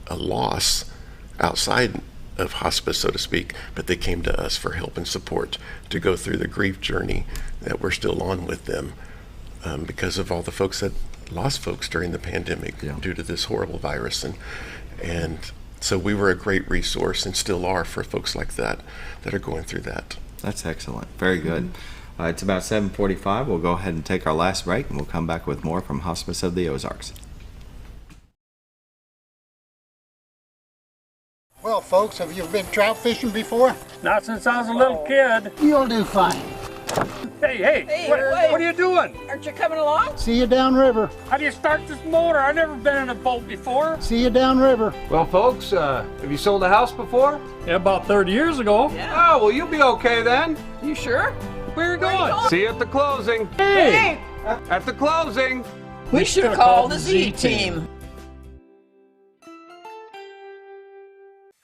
a loss outside of hospice, so to speak, but they came to us for help and support to go through the grief journey that we're still on with them because of all the folks that lost folks during the pandemic due to this horrible virus. And So we were a great resource and still are for folks like that are going through that. That's excellent. Very good. It's about 7:45. We'll go ahead and take our last break, and we'll come back with more from Hospice of the Ozarks. Well, folks, have you been trout fishing before? Not since I was a little kid. You'll do fine. Hey, what are you doing? Aren't you coming along? See you downriver. How do you start this motor? I've never been in a boat before. See you downriver. Well, folks, have you sold a house before? Yeah, about 30 years ago. Yeah. Oh, well, you'll be okay then. You sure? Where are you going? See you at the closing. Hey! At the closing. We should have called the Z-Team.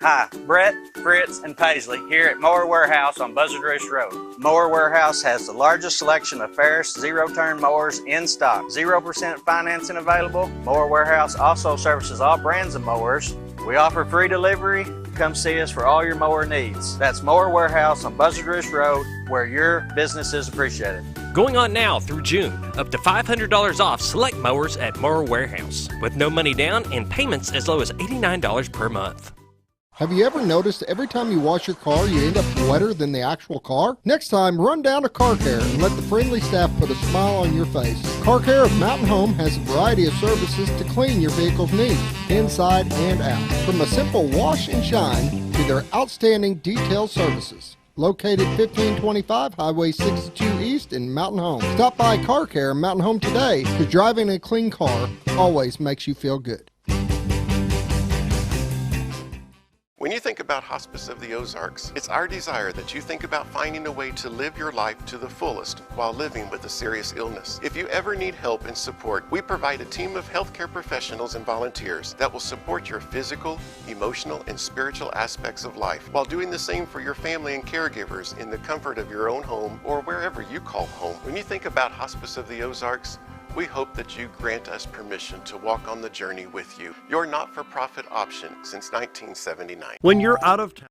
Hi, Brett, Fritz, and Paisley here at Mower Warehouse on Buzzard Ridge Road. Mower Warehouse has the largest selection of Ferris zero-turn mowers in stock. 0% financing available. Mower Warehouse also services all brands of mowers. We offer free delivery. Come see us for all your mower needs. That's Mower Warehouse on Buzzard Ridge Road, where your business is appreciated. Going on now through June. Up to $500 off select mowers at Mower Warehouse. With no money down and payments as low as $89 per month. Have you ever noticed every time you wash your car, you end up wetter than the actual car? Next time, run down to Car Care and let the friendly staff put a smile on your face. Car Care of Mountain Home has a variety of services to clean your vehicle's needs, inside and out. From a simple wash and shine to their outstanding detail services. Located 1525 Highway 62 East in Mountain Home. Stop by Car Care in Mountain Home today, because driving a clean car always makes you feel good. When you think about Hospice of the Ozarks, it's our desire that you think about finding a way to live your life to the fullest while living with a serious illness. If you ever need help and support, we provide a team of healthcare professionals and volunteers that will support your physical, emotional, and spiritual aspects of life while doing the same for your family and caregivers in the comfort of your own home or wherever you call home. When you think about Hospice of the Ozarks, we hope that you grant us permission to walk on the journey with you. Your not-for-profit option since 1979. When you're out of town.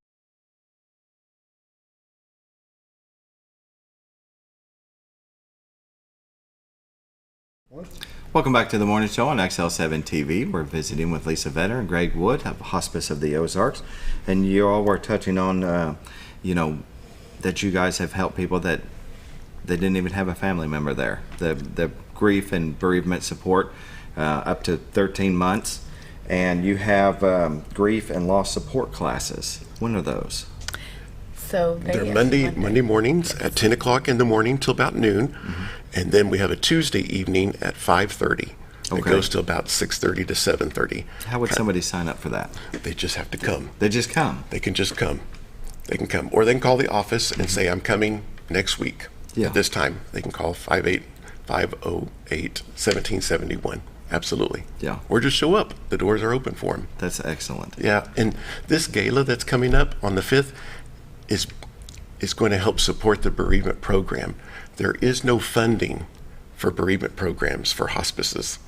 Welcome back to the morning show on XL7-TV. We're visiting with Lisa Vetter and Greg Wood of Hospice of the Ozarks. And you all were touching on, that you guys have helped people that they didn't even have a family member there. The grief and bereavement support up to 13 months. And you have grief and loss support classes. When are those? So they're Monday mornings at 10 o'clock in the morning till about noon. And then we have a Tuesday evening at 5:30. Okay. It goes to about 6:30 to 7:30. How would somebody sign up for that? They just have to come. They just come? They can just come. They can come. Or they can call the office and say, I'm coming next week. Yeah. At this time, they can call 508-1771. Absolutely. Yeah. Or just show up. The doors are open for them. That's excellent. Yeah. And this gala that's coming up on the 5th is going to help support the bereavement program. There is no funding for bereavement programs for hospices.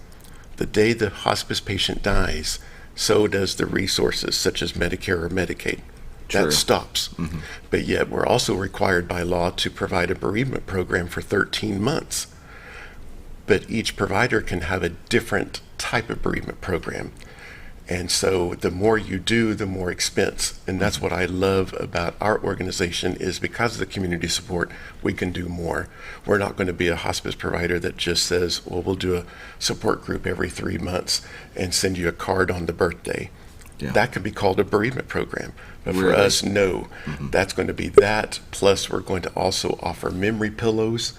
The day the hospice patient dies, so does the resources such as Medicare or Medicaid. Sure. That stops. But yet we're also required by law to provide a bereavement program for 13 months. But each provider can have a different type of bereavement program. And so the more you do, the more expense. And that's what I love about our organization is because of the community support, we can do more. We're not going to be a hospice provider that just says, well, we'll do a support group every 3 months and send you a card on the birthday. Yeah. That could be called a bereavement program. But for Really? us, no. That's going to be that. Plus, we're going to also offer memory pillows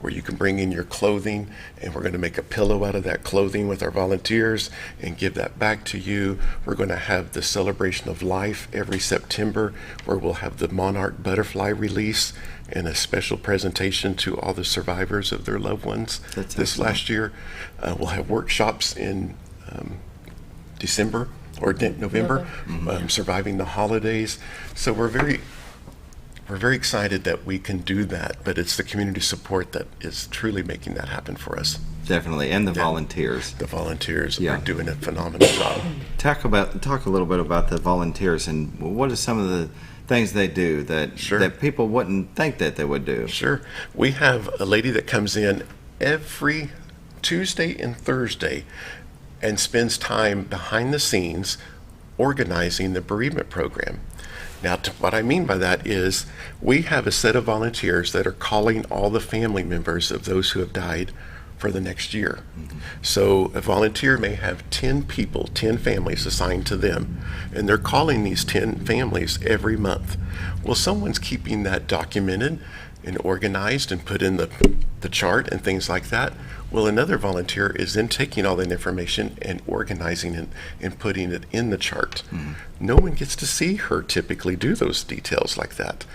where you can bring in your clothing, and we're going to make a pillow out of that clothing with our volunteers and give that back to you. We're going to have the celebration of life every September, where we'll have the monarch butterfly release and a special presentation to all the survivors of their loved ones. That's this excellent. last year. We'll have workshops in December or November, surviving the holidays. So we're very excited that we can do that, but it's the community support that is truly making that happen for us. Definitely, and the volunteers. The volunteers Yeah. are doing a phenomenal job. Talk a little bit about the volunteers and what are some of the things they do that people wouldn't think that they would do. Sure. We have a lady that comes in every Tuesday and Thursday and spends time behind the scenes organizing the bereavement program. Now, what I mean by that is we have a set of volunteers that are calling all the family members of those who have died for the next year. So a volunteer may have 10 people, 10 families assigned to them, and they're calling these 10 families every month. Well, someone's keeping that documented and organized and put in the chart and things like that. Well, another volunteer is then taking all that information and organizing it and putting it in the chart. No one gets to see her typically do those details like that.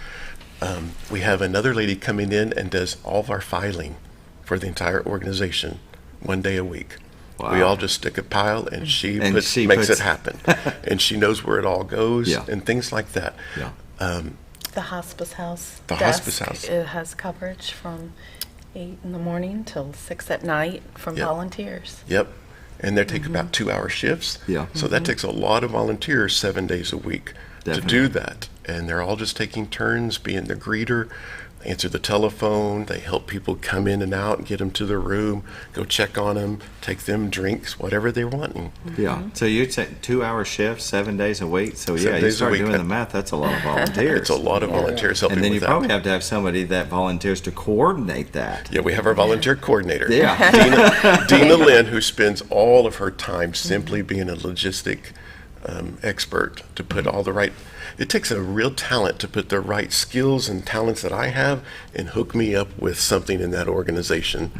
We have another lady coming in and does all of our filing for the entire organization 1 day a week. Wow. We all just stick a pile and she makes it happen. And she knows where it all goes and things like that. The hospice house. The hospice house. It has coverage from 8 in the morning till 6 at night from volunteers. Yep. And they take about 2-hour shifts. So that takes a lot of volunteers 7 days a week to do that. And they're all just taking turns being the greeter, answer the telephone. They help people come in and out and get them to their room, go check on them, take them drinks, whatever they're wanting. So you take 2-hour shifts, 7 days a week. So you start doing the math. That's a lot of volunteers. It's a lot of volunteers helping with that. And then you probably have to have somebody that volunteers to coordinate that. Yeah, we have our volunteer coordinator, Dina Lynn, who spends all of her time simply being a logistic expert to put all the right. It takes a real talent to put the right skills and talents that I have and hook me up with something in that organization.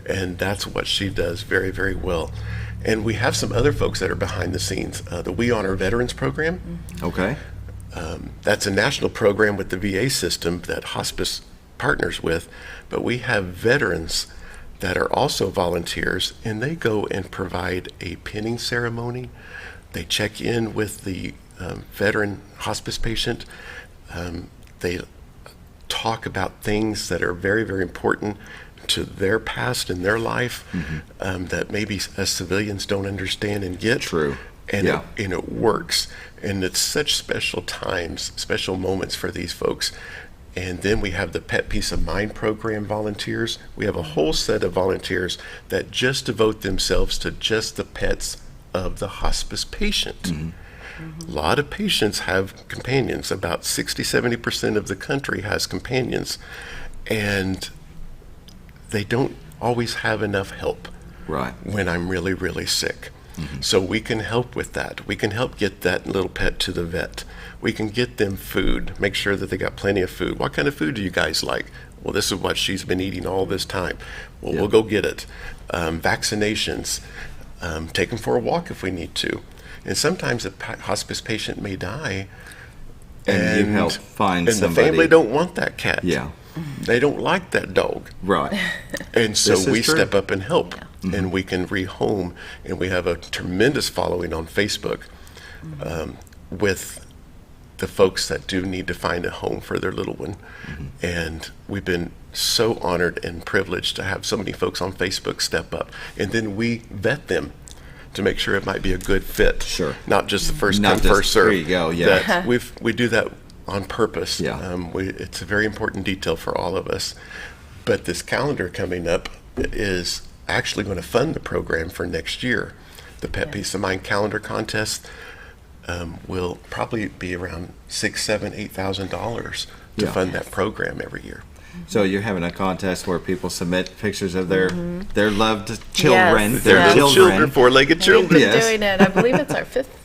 And that's what she does very, very well. And we have some other folks that are behind the scenes. The We Honor Veterans program. Okay. That's a national program with the VA system that hospice partners with. But we have veterans that are also volunteers, and they go and provide a pinning ceremony. They check in with the veteran hospice patient. They talk about things that are very, very important to their past and their life that maybe as civilians don't understand and get. True. And it works. And it's such special times, special moments for these folks. And then we have the Pet Peace of Mind program volunteers. We have a whole set of volunteers that just devote themselves to just the pets of the hospice patient. A lot of patients have companions. About 60-70% of the country has companions, and they don't always have enough help when I'm really, really sick. So we can help with that. We can help get that little pet to the vet. We can get them food, make sure that they got plenty of food. What kind of food do you guys like? Well, this is what she's been eating all this time. Well, we'll go get it. Vaccinations. Take them for a walk if we need to. And sometimes a hospice patient may die, and you help find and somebody. The family don't want that cat. Yeah. They don't like that dog. Right. And so we step up and help, and we can rehome. And we have a tremendous following on Facebook with the folks that do need to find a home for their little one. And we've been so honored and privileged to have so many folks on Facebook step up. And then we vet them to make sure it might be a good fit. Sure. Not just the first come, first serve. There you go, yeah. That we do that on purpose. It's a very important detail for all of us. But this calendar coming up is actually going to fund the program for next year. The Pet Peace of Mind calendar contest will probably be around $6,000, $8,000 to fund that program every year. So you're having a contest where people submit pictures of their loved children, their little children, four-legged children. We've been doing it. I believe it's our fifth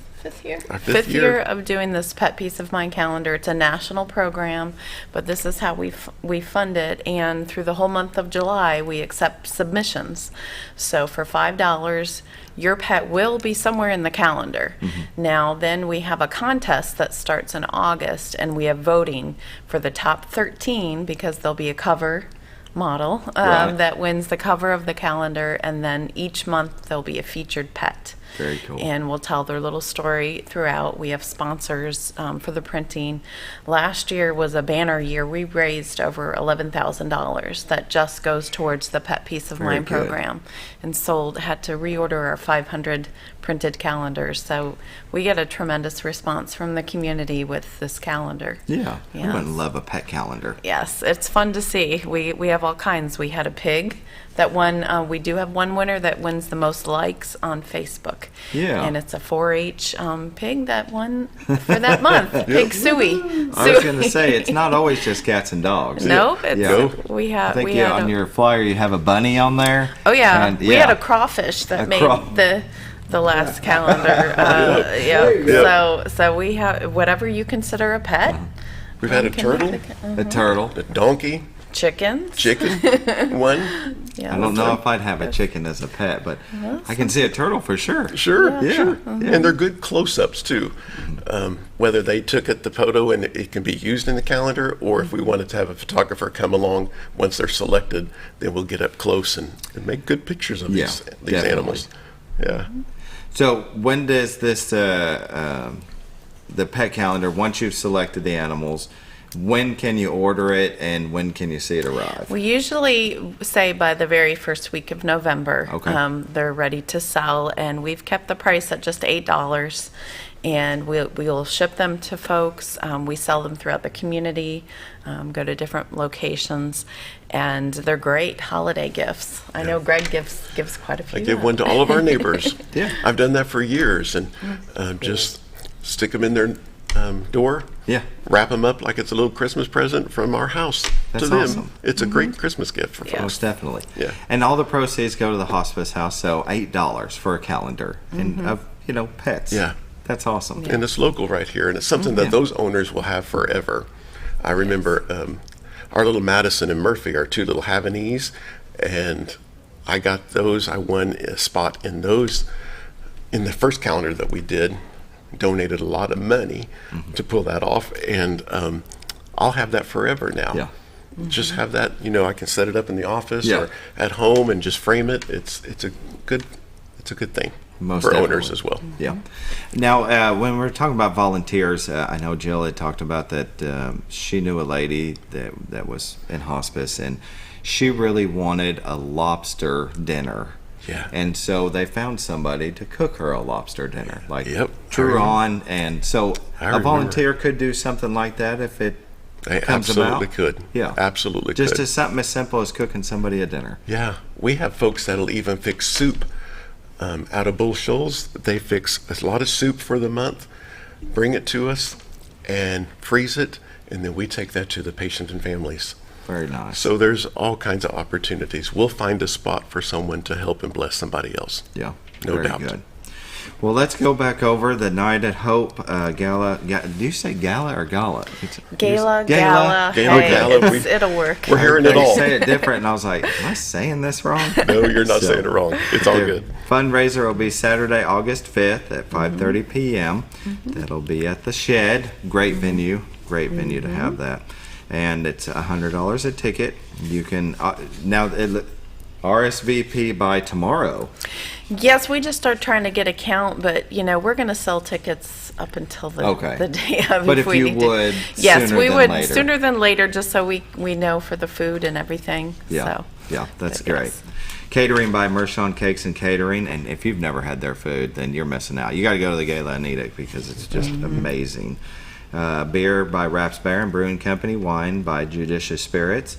year. Our fifth year of doing this Pet Peace of Mind calendar. It's a national program, but this is how we fund it. And through the whole month of July, we accept submissions. So for $5, your pet will be somewhere in the calendar. Now, then we have a contest that starts in August, and we have voting for the top 13 because there'll be a cover model that wins the cover of the calendar, and then each month there'll be a featured pet. Very cool. And we'll tell their little story throughout. We have sponsors for the printing. Last year was a banner year. We raised over $11,000 that just goes towards the Pet Peace of Mind program, and had to reorder our 500 printed calendars. So we get a tremendous response from the community with this calendar. Yeah, I would love a pet calendar. Yes, it's fun to see. We have all kinds. We had a pig that one. We do have one winner that wins the most likes on Facebook. Yeah. And it's a 4-H pig that won for that month. Pig Suey. I was going to say, it's not always just cats and dogs. Nope. We have. I think on your flyer you have a bunny on there. Oh yeah. And, we had a crawfish that made the last calendar. So we have whatever you consider a pet. We've had a turtle, a turtle, a donkey, chicken, one. Yeah, I don't know if I'd have a chicken as a pet, but I can see a turtle for sure. Sure. Mm-hmm. And they're good close-ups too. Whether they took the photo and it can be used in the calendar, or if we wanted to have a photographer come along once they're selected, then we'll get up close and make good pictures of these animals. Yeah. So when does this the pet calendar, once you've selected the animals, when can you order it and when can you see it arrive? We usually say by the very first week of November. Okay. They're ready to sell, and we've kept the price at just $8. And we'll ship them to folks. We sell them throughout the community, go to different locations, and they're great holiday gifts. I know Greg gives quite a few. I give one to all of our neighbors. Yeah. I've done that for years, and just stick them in their door. Yeah. Wrap them up like it's a little Christmas present from our house to them. Awesome. It's a great Christmas gift for folks. Most definitely. Yeah. And all the proceeds go to the hospice house, so $8 for a calendar and of pets. Yeah. That's awesome. And it's local right here, and it's something that those owners will have forever. I remember our little Madison and Murphy, our two little Havanese, and I got those. I won a spot in those in the first calendar that we did. Donated a lot of money to pull that off, and I'll have that forever now. Yeah. Just have that, I can set it up in the office or at home and just frame it. It's a good thing. Most for definitely. owners as well. Yeah. Now, when we're talking about volunteers, I know Jill had talked about that she knew a lady that was in hospice, and she really wanted a lobster dinner. Yeah. And so they found somebody to cook her a lobster dinner, like drew on. And so a volunteer could do something like that if it comes about. Absolutely could. Yeah. Absolutely Just could. as something as simple as cooking somebody a dinner. Yeah. We have folks that'll even fix soup. Out of Bull Shoals, they fix a lot of soup for the month, bring it to us, and freeze it, and then we take that to the patient and families. Very nice. So there's all kinds of opportunities. We'll find a spot for someone to help and bless somebody else. Yeah, no doubt. Good. Well, let's go back over the Night at Hope gala. Do you say gala or gala? Gala. Gala. It'll work. We're hearing it all. You say it different, and I was like, am I saying this wrong? No, you're not saying it wrong. It's all good. Fundraiser will be Saturday, August 5th at 5:30 p.m. That'll be at the Shed. Great venue. Great venue to have that. And it's $100 a ticket. You can now RSVP by tomorrow. Yes, we just start trying to get a count, but we're going to sell tickets up until the day of. But if you would, yes, we would later. Sooner than later, just so we know for the food and everything. Yeah, so. Yeah, that's great. Yes. Catering by Mershon Cakes and Catering, and if you've never had their food, then you're missing out. You got to go to the gala and eat it because it's just amazing. Beer by Raps Baron Brewing Company. Wine by Judicious Spirits.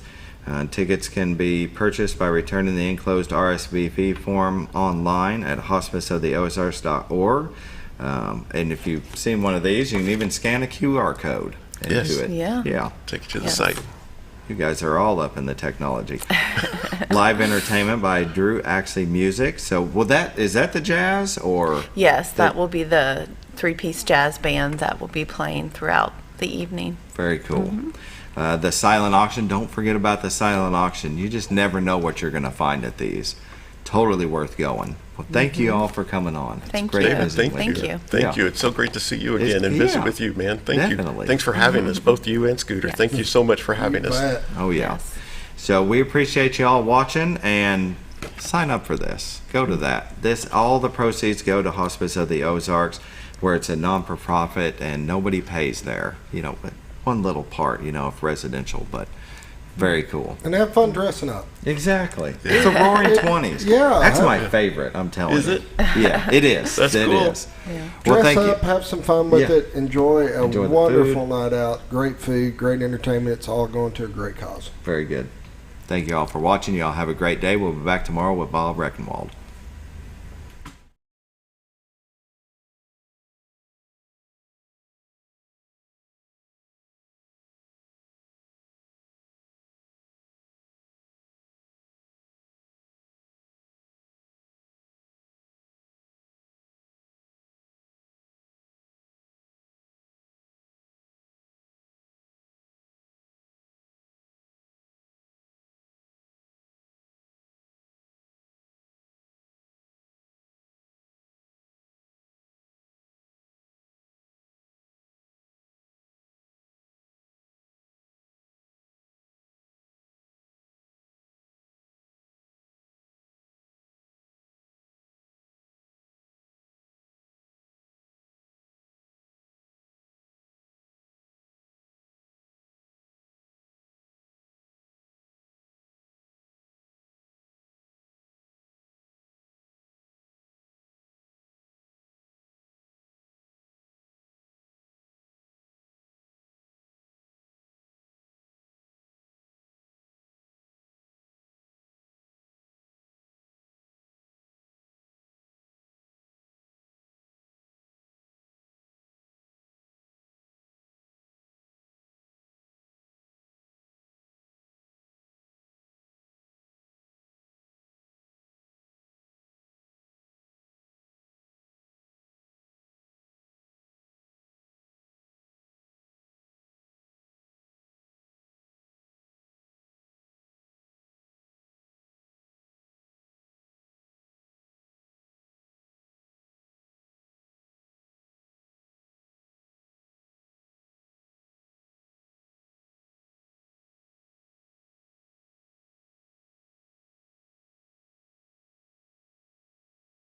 Tickets can be purchased by returning the enclosed RSVP form online at hospiceoftheozarks.org. And if you've seen one of these, you can even scan a QR code into it. Yeah. Take you to the site. You guys are all up in the technology. Live entertainment by Drew Axley Music. So, is that the jazz or? Yes, that will be the 3-piece jazz band that will be playing throughout the evening. Very cool. The silent auction, don't forget about the silent auction. You just never know what you're going to find at these. Totally worth going. Well, thank you all for coming on. Thank you. David, thank you. It's so great to see you again and visit with you, man. Thank you. Thanks for having us, both you and Scooter. Thank you so much for having us. Oh, yeah. Yes. So we appreciate you all watching, and sign up for this. Go to that. All the proceeds go to Hospice of the Ozarks, where it's a non-for-profit and nobody pays there. But one little part, if residential, but very cool. And have fun dressing up. Exactly. It's a roaring 20s. Yeah. That's my favorite, I'm telling you. Is it? Yeah, it is. That's it cool. Is. Yeah. Well, Dress thank up, have some fun with it, enjoy a wonderful night out, great food, great entertainment. It's all going to a great cause. Very good. Thank you all for watching. Y'all have a great day. We'll be back tomorrow with Bob Reckenwald.